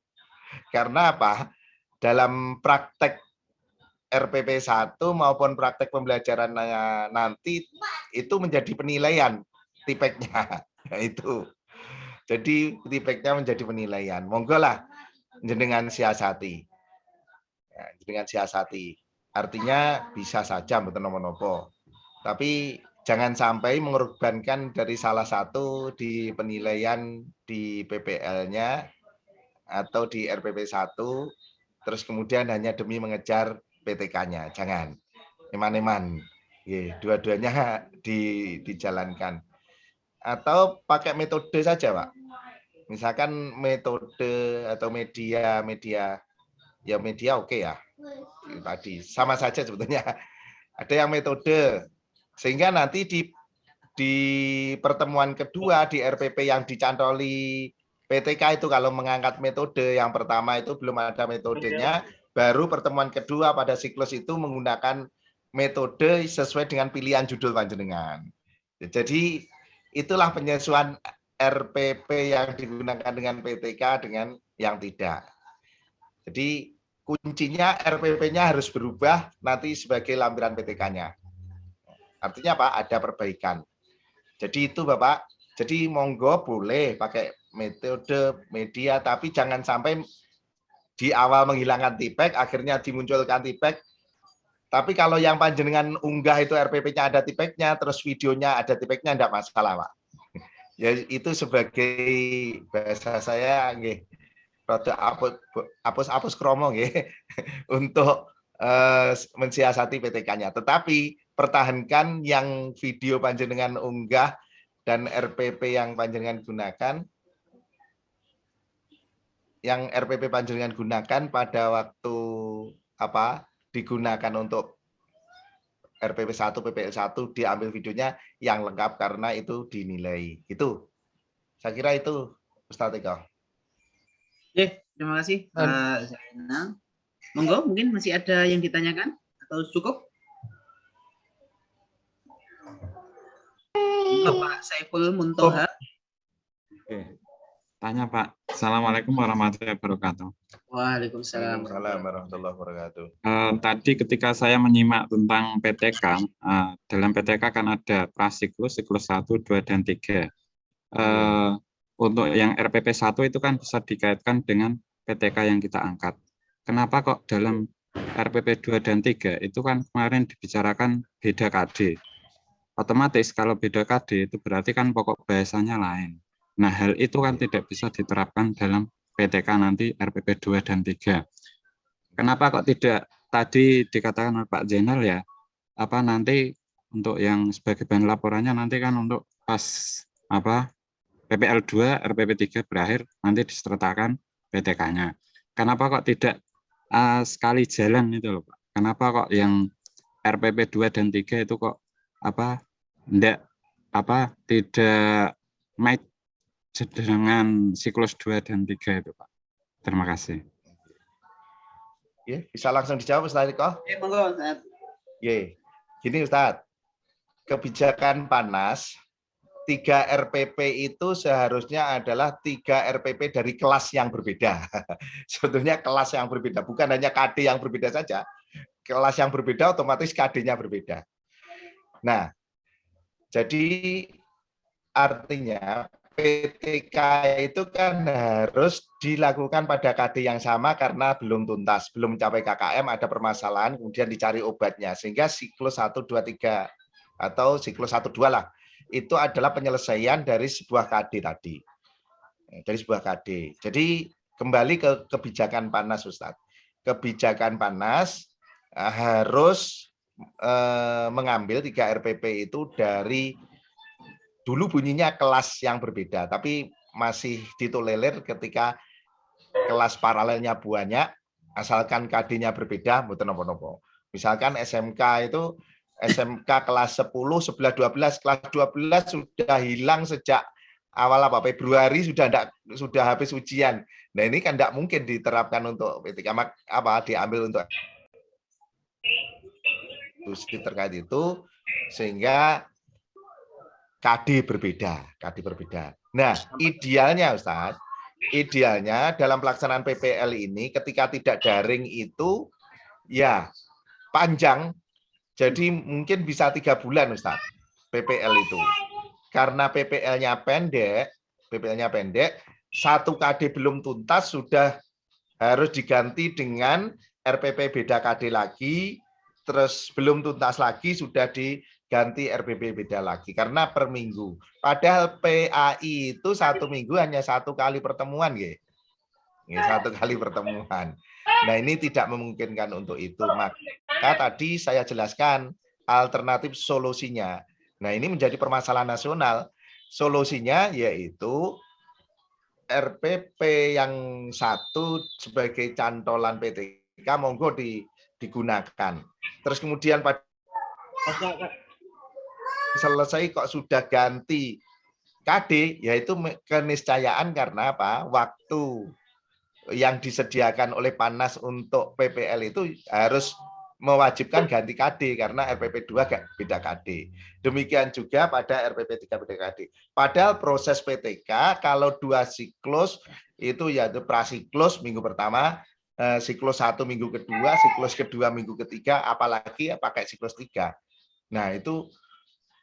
Karena apa? Dalam praktek RPP 1 maupun praktek pembelajaran nanti itu menjadi penilaian tipeknya. Itu. Jadi tipeknya menjadi penilaian. Monggo lah jenengan siasati. Ya, jenengan siasati. Artinya bisa saja mboten napa-napa. Tapi jangan sampai mengorbankan dari salah satu di penilaian di PPL-nya atau di RPP 1, terus kemudian hanya demi mengejar PTK-nya. Jangan. Eman-eman. Dua-duanya dijalankan. Atau pakai metode saja, Pak. Misalkan metode atau media oke ya. Tadi sama saja sebetulnya. Ada yang metode sehingga nanti di pertemuan kedua di RPP yang dicantoli PTK itu kalau mengangkat metode yang pertama itu belum ada metodenya, baru pertemuan kedua pada siklus itu menggunakan metode sesuai dengan pilihan judul panjenengan. Jadi itulah penyesuaian RPP yang digunakan dengan PTK dengan yang tidak. Jadi kuncinya RPP-nya harus berubah nanti sebagai lampiran PTK-nya. Artinya apa? Ada perbaikan. Jadi itu Bapak. Jadi monggo boleh pakai metode media, tapi jangan sampai di awal menghilangkan tipek, akhirnya dimunculkan tipek. Tapi kalau yang panjenengan unggah itu RPP-nya ada tipeknya, terus videonya ada tipeknya, enggak masalah Pak. Ya itu sebagai bahasa saya nggih rada apus kromo nggih untuk mensiasati PTK-nya. Tetapi pertahankan yang video panjenengan unggah dan RPP yang panjenengan gunakan, yang RPP panjenengan gunakan pada waktu digunakan untuk RPP 1, PPL 1 diambil videonya yang lengkap karena itu dinilai. Itu. Saya kira itu Ustaz Eko. Oke, terima kasih Pak Zainal. Monggo, mungkin masih ada yang ditanyakan atau cukup? Bapak Saiful Muntoha. Oke. Tanya Pak. Assalamualaikum warahmatullahi wabarakatuh. Waalaikumsalam warahmatullahi wabarakatuh. Tadi ketika saya menyimak tentang PTK, dalam PTK kan ada prasiklus, siklus 1, 2, dan 3. Untuk yang RPP 1 itu kan bisa dikaitkan dengan PTK yang kita angkat. Kenapa kok dalam RPP 2 dan 3 itu kan kemarin dibicarakan beda KD. Otomatis kalau beda KD itu berarti kan pokok bahasanya lain. Nah, hal itu kan tidak bisa diterapkan dalam PTK nanti RPP 2 dan 3. Kenapa kok tidak tadi dikatakan oleh Pak Zainal ya, nanti untuk yang sebagai bahan laporannya nanti kan untuk pas PPL 2, RPP 3 berakhir nanti disertakan PTK-nya. Kenapa kok tidak sekali jalan itu loh Pak? Kenapa kok yang RPP 2 dan 3 itu kok tidak match dengan siklus 2 dan 3 itu Pak? Terima kasih. Ya, bisa langsung dijawab Ustaz Eko? Monggo Ustaz. Gini Ustaz, kebijakan PANAS 3 RPP itu seharusnya adalah 3 RPP dari kelas yang berbeda. Sebetulnya kelas yang berbeda, bukan hanya KD yang berbeda saja. Kelas yang berbeda otomatis KD-nya berbeda. Nah, jadi artinya PTK itu kan harus dilakukan pada KD yang sama karena belum tuntas, belum mencapai KKM, ada permasalahan, kemudian dicari obatnya. Sehingga siklus 1, 2, 3 atau siklus 1, 2 lah, itu adalah penyelesaian dari sebuah KD tadi. Dari sebuah KD. Jadi kembali ke kebijakan panas, Ustadz. Kebijakan panas harus mengambil 3 RPP itu dari dulu bunyinya kelas yang berbeda, tapi masih ditolerir ketika kelas paralelnya banyak, asalkan KD-nya berbeda, mboten napa-napa. Misalkan SMK itu SMK kelas 10, 11, 12, kelas 12 sudah hilang sejak awal Februari sudah habis ujian. Nah, ini kan tidak mungkin diterapkan untuk PTK diambil untuk terkait itu, sehingga KD berbeda. Nah, idealnya Ustadz, idealnya dalam pelaksanaan PPL ini ketika tidak daring itu ya panjang, jadi mungkin bisa 3 bulan Ustadz PPL itu. Karena PPL-nya pendek, 1 KD belum tuntas sudah harus diganti dengan RPP beda KD lagi, terus belum tuntas lagi sudah diganti RPP beda lagi karena per minggu. Padahal PAI itu 1 minggu hanya 1 kali pertemuan, ya. 1 kali pertemuan. Nah, ini tidak memungkinkan untuk itu. Maka tadi saya jelaskan alternatif solusinya. Nah, ini menjadi permasalahan nasional. Solusinya yaitu RPP yang 1 sebagai cantolan PTK monggo digunakan. Terus kemudian pada selesai kok sudah ganti KD, yaitu keniscayaan karena apa? Waktu yang disediakan oleh Panas untuk PPL itu harus mewajibkan ganti KD karena RPP 2 beda KD. Demikian juga pada RPP 3 beda KD. Padahal proses PTK kalau 2 siklus itu yaitu prasiklus minggu pertama, siklus 1 minggu kedua, siklus kedua minggu ketiga, apalagi pakai siklus 3. Nah, itu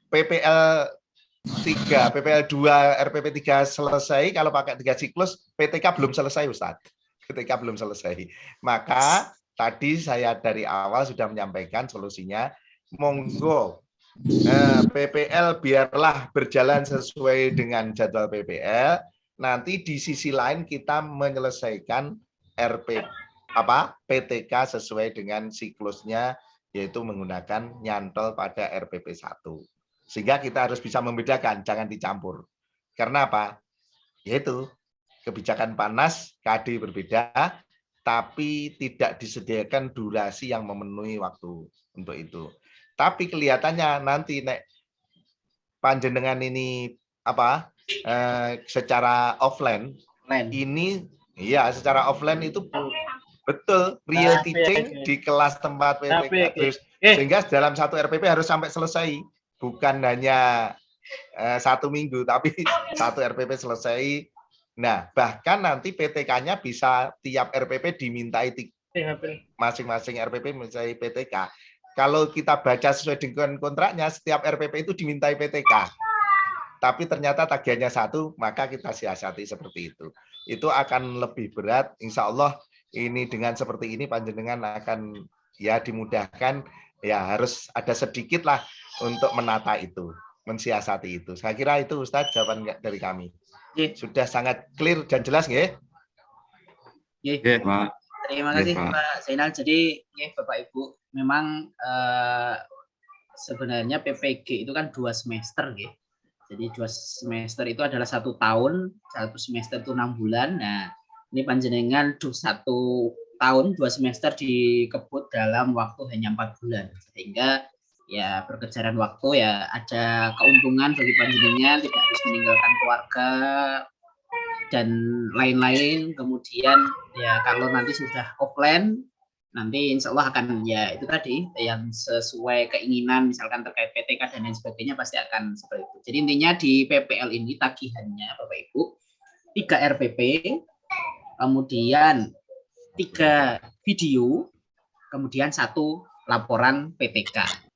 PPL 3, PPL 2, RPP 3 selesai, kalau pakai 3 siklus, PTK belum selesai, Ustadz. PTK belum selesai. Maka tadi saya dari awal sudah menyampaikan solusinya, monggo PPL biarlah berjalan sesuai dengan jadwal PPL, nanti di sisi lain kita menyelesaikan PTK sesuai dengan siklusnya, yaitu menggunakan nyantol pada RPP 1. Sehingga kita harus bisa membedakan, jangan dicampur. Karena apa? Yaitu kebijakan Panas, KD berbeda, tapi tidak disediakan durasi yang memenuhi waktu untuk itu. Tapi kelihatannya nanti panjenengan ini secara offline ini ya secara offline itu betul real teaching di kelas tempat PTK terus, sehingga dalam 1 RPP harus sampai selesai, bukan hanya 1 minggu tapi 1 RPP selesai. Nah, bahkan nanti PTK-nya bisa tiap RPP dimintai masing-masing RPP mintai PTK. Kalau kita baca sesuai dengan kontraknya, setiap RPP itu dimintai PTK. Tapi ternyata tagihannya 1, maka kita siasati seperti itu. Itu akan lebih berat. Insya Allah ini dengan seperti ini panjenengan akan ya dimudahkan, ya harus ada sedikit lah untuk menata itu, mensiasati itu. Saya kira itu Ustadz jawaban dari kami. Sudah sangat clear dan jelas, nggih? Nggih, Pak. Terima kasih Pak Zainal. Jadi, Bapak Ibu, memang sebenarnya PPG itu kan 2 semester, nggih. Jadi 2 semester itu adalah 1 tahun, 1 semester itu 6 bulan. Nah, ini panjenengan 1 tahun 2 semester dikebut dalam waktu hanya 4 bulan, sehingga ya berkejaran waktu, ya ada keuntungan bagi panjenengan, tidak harus meninggalkan keluarga dan lain-lain. Kemudian ya kalau nanti sudah offline, nanti insya Allah akan ya itu tadi yang sesuai keinginan, misalkan terkait PTK dan lain sebagainya pasti akan seperti itu. Jadi intinya di PPL ini tagihannya Bapak Ibu 3 RPP, kemudian 3 video, kemudian 1 laporan PTK.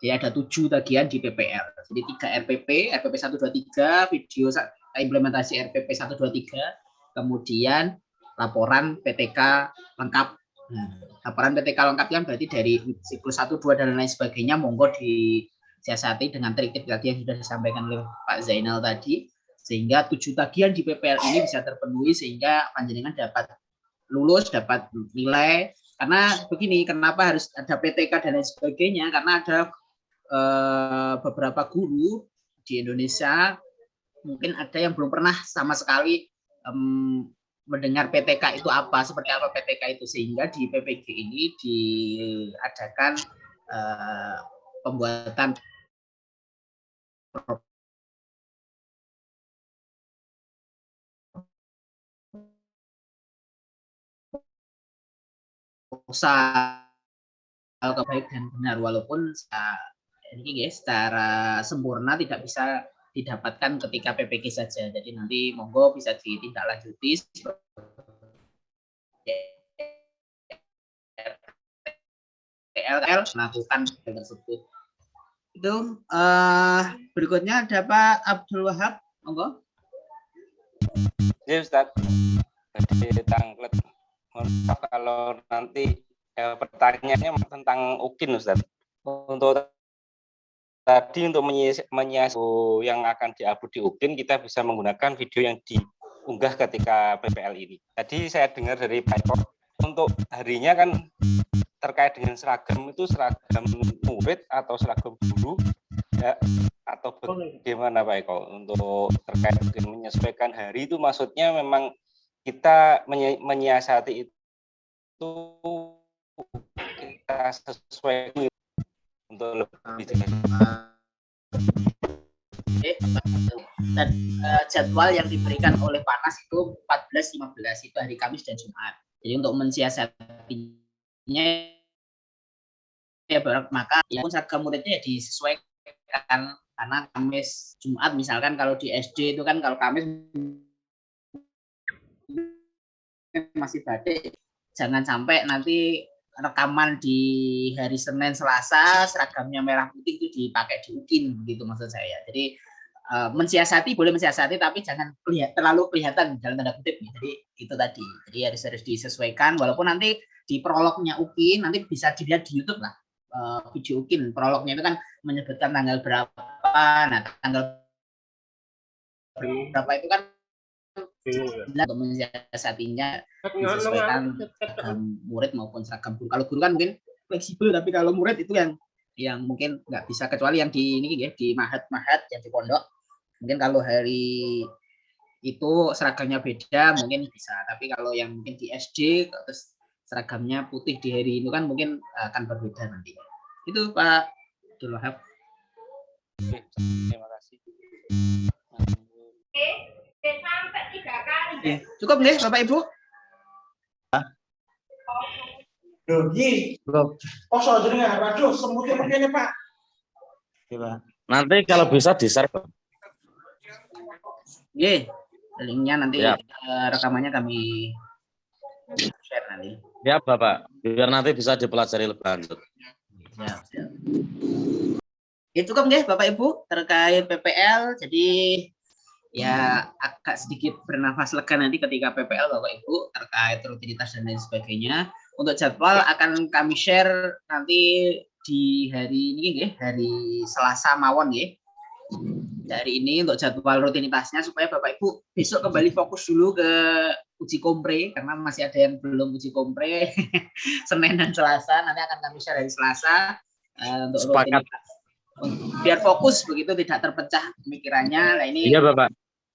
Jadi ada 7 tagihan di PPL. Jadi 3 RPP, RPP 1, 2, 3, video implementasi RPP 123, kemudian laporan PTK lengkap. Nah, laporan PTK lengkap kan berarti dari siklus 1, 2 dan lain sebagainya, monggo disiasati dengan trik-trik tadi yang sudah disampaikan oleh Pak Zainal tadi, sehingga 7 tagihan di PPL ini bisa terpenuhi sehingga panjenengan dapat lulus, dapat nilai. Karena begini, kenapa harus ada PTK dan lain sebagainya? Karena ada beberapa guru di Indonesia mungkin ada yang belum pernah sama sekali mendengar PTK itu apa, seperti apa PTK itu, sehingga di PPG ini diadakan pembuatan proposal baik dan benar, walaupun ini guys secara sempurna tidak bisa didapatkan ketika PPG saja. Jadi nanti monggo bisa ditindaklanjuti PLL melakukan hal tersebut. Itu berikutnya ada Pak Abdul Wahab, monggo. Ya Ustaz, jadi tangklet. Kalau nanti pertanyaannya tentang UKIN Ustaz. Untuk tadi untuk menyiasati yang akan diupload di UKIN, kita bisa menggunakan video yang diunggah ketika PPL ini. Tadi saya dengar dari Pak Eko, untuk harinya kan terkait dengan seragam itu seragam murid atau seragam guru ya, atau bagaimana Pak Eko untuk terkait dengan menyesuaikan hari itu, maksudnya memang kita menyiasati itu kita sesuai untuk lebih jelas. Dan jadwal yang diberikan oleh Panas itu 14-15 itu hari Kamis dan Jumat. Jadi untuk mensiasatinya ya maka ya pun seragam muridnya ya disesuaikan, karena Kamis Jumat misalkan kalau di SD itu kan kalau Kamis masih batik, jangan sampai nanti rekaman di hari Senin Selasa seragamnya merah putih itu dipakai di UKIN, begitu maksud saya. Jadi mensiasati boleh mensiasati, tapi jangan terlalu kelihatan dalam tanda kutip. Jadi itu tadi. Jadi harus disesuaikan. Walaupun nanti di prolognya UKIN nanti bisa dilihat di YouTube lah, video UKIN. Prolognya itu kan menyebutkan tanggal berapa. Nah tanggal berapa itu kan untuk mensiasatinya disesuaikan seragam murid maupun seragam guru. Kalau guru kan mungkin fleksibel, tapi kalau murid itu yang mungkin nggak bisa, kecuali yang di ini ya, di mahat yang di pondok. Mungkin kalau hari itu seragamnya beda mungkin bisa, tapi kalau yang mungkin di SD terus seragamnya putih di hari itu kan mungkin akan berbeda nanti. Itu Pak Abdul Wahab. Terima kasih. Sampai 3 kali. Cukup nih Bapak Ibu? Nanti kalau bisa di-share. Linknya nanti ya. Rekamannya kami share nanti. Ya Bapak, biar nanti bisa dipelajari lebih lanjut. Ya. Itu kan deh Bapak Ibu terkait PPL. Jadi ya agak sedikit bernafas lega nanti ketika PPL Bapak Ibu terkait rutinitas dan lain sebagainya. Untuk jadwal akan kami share nanti di hari ini ya, hari Selasa mawon ya. Dari ini untuk jadwal rutinitasnya supaya Bapak Ibu besok kembali fokus dulu ke uji kompre, karena masih ada yang belum uji kompre. Senin dan Selasa nanti akan kami share hari Selasa untuk rutinitas. Biar fokus begitu, tidak terpecah pemikirannya. Nah ini iya Bapak.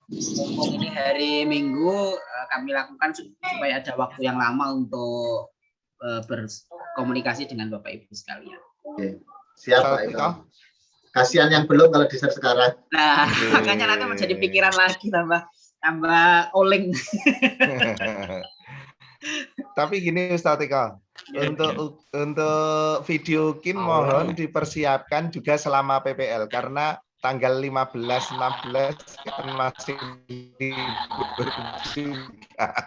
Mumpung ini hari Minggu kami lakukan supaya ada waktu yang lama untuk berkomunikasi dengan Bapak Ibu sekalian. Oke. Siap Pak Eko. Kasihan yang belum kalau di-share sekarang. Nah, makanya nanti menjadi pikiran lagi tambah oleng. Tapi gini Ustaz Eko, untuk video UKIN mohon dipersiapkan juga selama PPL, karena tanggal 15-16 kan masih libur juga.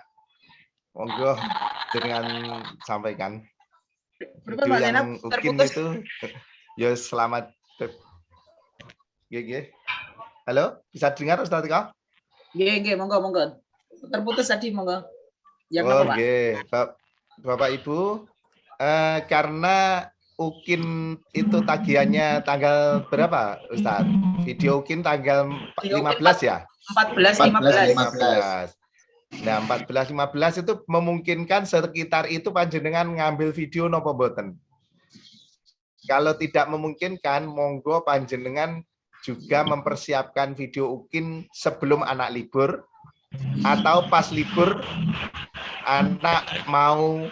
Monggo dengan sampaikan video yang UKIN itu ya selamat. Halo, bisa dengar Ustaz Eko? Nggih, monggo. Terputus tadi, monggo. Yang apa, Pak? Nggih, Bapak Ibu, karena UKIN itu tagihannya tanggal berapa, Ustaz? Video UKIN tanggal 15 ya? 14, 15. Nah, 14, 15 itu memungkinkan sekitar itu panjenengan ngambil video nopo boten. Kalau tidak memungkinkan, monggo panjenengan juga mempersiapkan video UKIN sebelum anak libur atau pas libur anak mau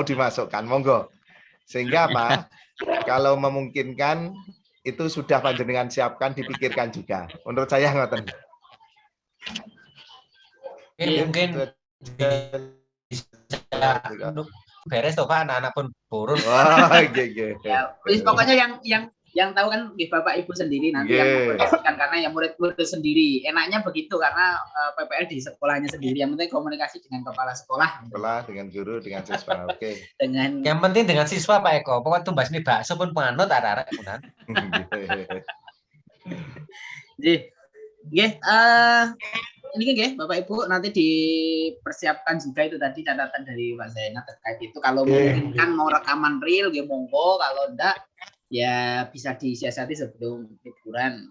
dimasukkan, monggo. Sehingga apa? Kalau memungkinkan itu sudah panjenengan siapkan, dipikirkan juga. Menurut saya ngoten. Mungkin beres toh Pak, anak-anak pun burun. Ya, pokoknya yang tahu kan Bapak Ibu sendiri nanti yang memperhatikan, karena yang murid-murid sendiri enaknya begitu, karena PPL di sekolahnya sendiri. Yang penting komunikasi dengan kepala sekolah, dengan guru, dengan siswa. Oke. Yang penting dengan siswa Pak Eko. Pokoknya tumbas ini bakso pun penganut arek-arek punan. Ini nggih Bapak Ibu, nanti dipersiapkan juga itu tadi catatan dari Pak Zainal terkait itu. Kalau memungkinkan mau rekaman real nggih monggo, kalau enggak ya bisa disiasati sebelum liburan.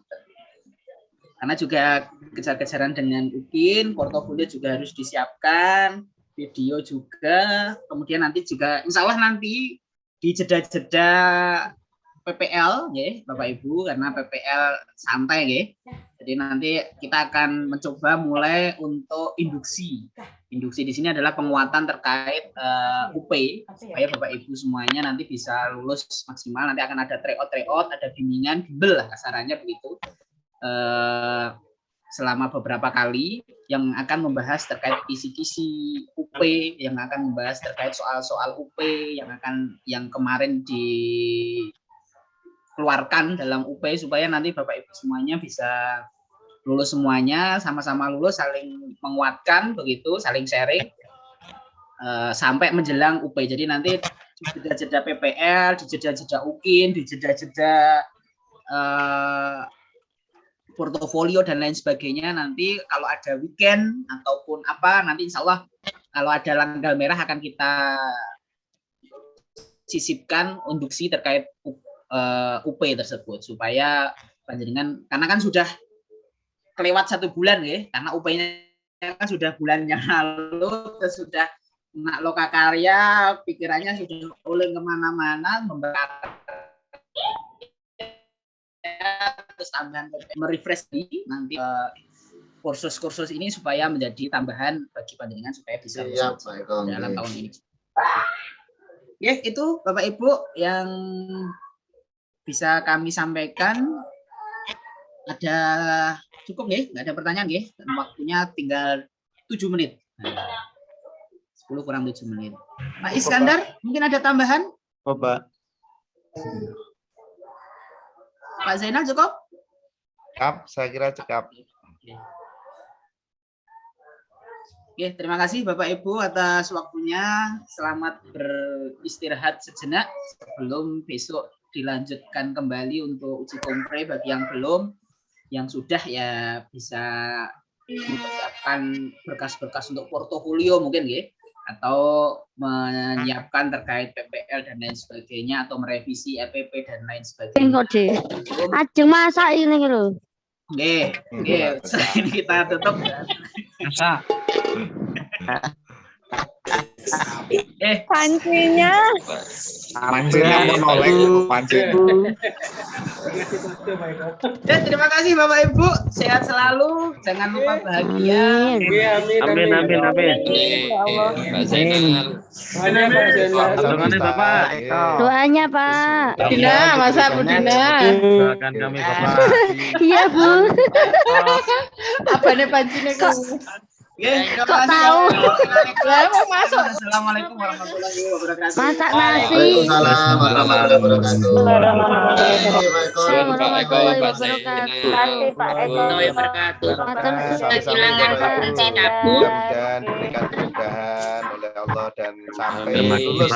Karena juga kejar-kejaran dengan UKIN, portofolio juga harus disiapkan, video juga, kemudian nanti juga insya Allah nanti di jeda-jeda PPL ya Bapak Ibu, karena PPL santai ya. Jadi nanti kita akan mencoba mulai untuk induksi. Induksi di sini adalah penguatan terkait UP, supaya Bapak Ibu semuanya nanti bisa lulus maksimal. Nanti akan ada tryout, ada bimbingan, bimbel lah kasarannya begitu. Selama beberapa kali yang akan membahas terkait kisi-kisi UP, yang akan membahas terkait soal-soal UP yang kemarin dikeluarkan dalam UP, supaya nanti Bapak Ibu semuanya bisa lulus semuanya, sama-sama lulus, saling menguatkan begitu, saling sharing sampai menjelang UP. Jadi nanti di jeda-jeda PPL, di jeda-jeda UKIN, di jeda-jeda portofolio dan lain sebagainya, nanti kalau ada weekend ataupun apa, nanti insya Allah kalau ada tanggal merah akan kita sisipkan induksi terkait UP tersebut, supaya panjenengan, karena kan sudah kelewat 1 bulan ya, karena UP-nya kan sudah bulan yang lalu, sudah nak lokakarya, pikirannya sudah oleh kemana-mana, membakar terus tambahan merefresh nanti kursus-kursus ini supaya menjadi tambahan bagi panjenengan supaya bisa dalam tahun ini. Ya, itu Bapak Ibu yang bisa kami sampaikan. Ada cukup nggih? Nggak ada pertanyaan nggih? Waktunya tinggal 7 menit. 10 kurang 7 menit. Pak Iskandar, mungkin ada tambahan? Pak. Pak Zainal cukup? Saya kira cukup. Oke, terima kasih Bapak Ibu atas waktunya. Selamat beristirahat sejenak sebelum besok dilanjutkan kembali untuk uji kompre. Bagi yang belum, yang sudah ya bisa mempersiapkan berkas-berkas untuk portofolio mungkin ya, atau menyiapkan terkait PPL dan lain sebagainya, atau merevisi RPP dan lain sebagainya. Ajeng masak ini lho. Nggih, ini kita tutup. Masa. Pancinya menoleh pancing. Ya, terima kasih Bapak Ibu, sehat selalu, jangan lupa bahagia. Amin. Pak Zainal. Doanya Pak. Dina, masa Bu Dina? Doakan kami Bapak. Iya Bu. Apa nih pancinya kok? Kok tahu? Lah mau masuk. Assalamualaikum warahmatullahi wabarakatuh. Masak nasi. Waalaikumsalam warahmatullahi wabarakatuh. Warahmatullahi wabarakatuh. Pak Eko. Mudah-mudahan diberikan kemudahan oleh Allah dan sampai lulus.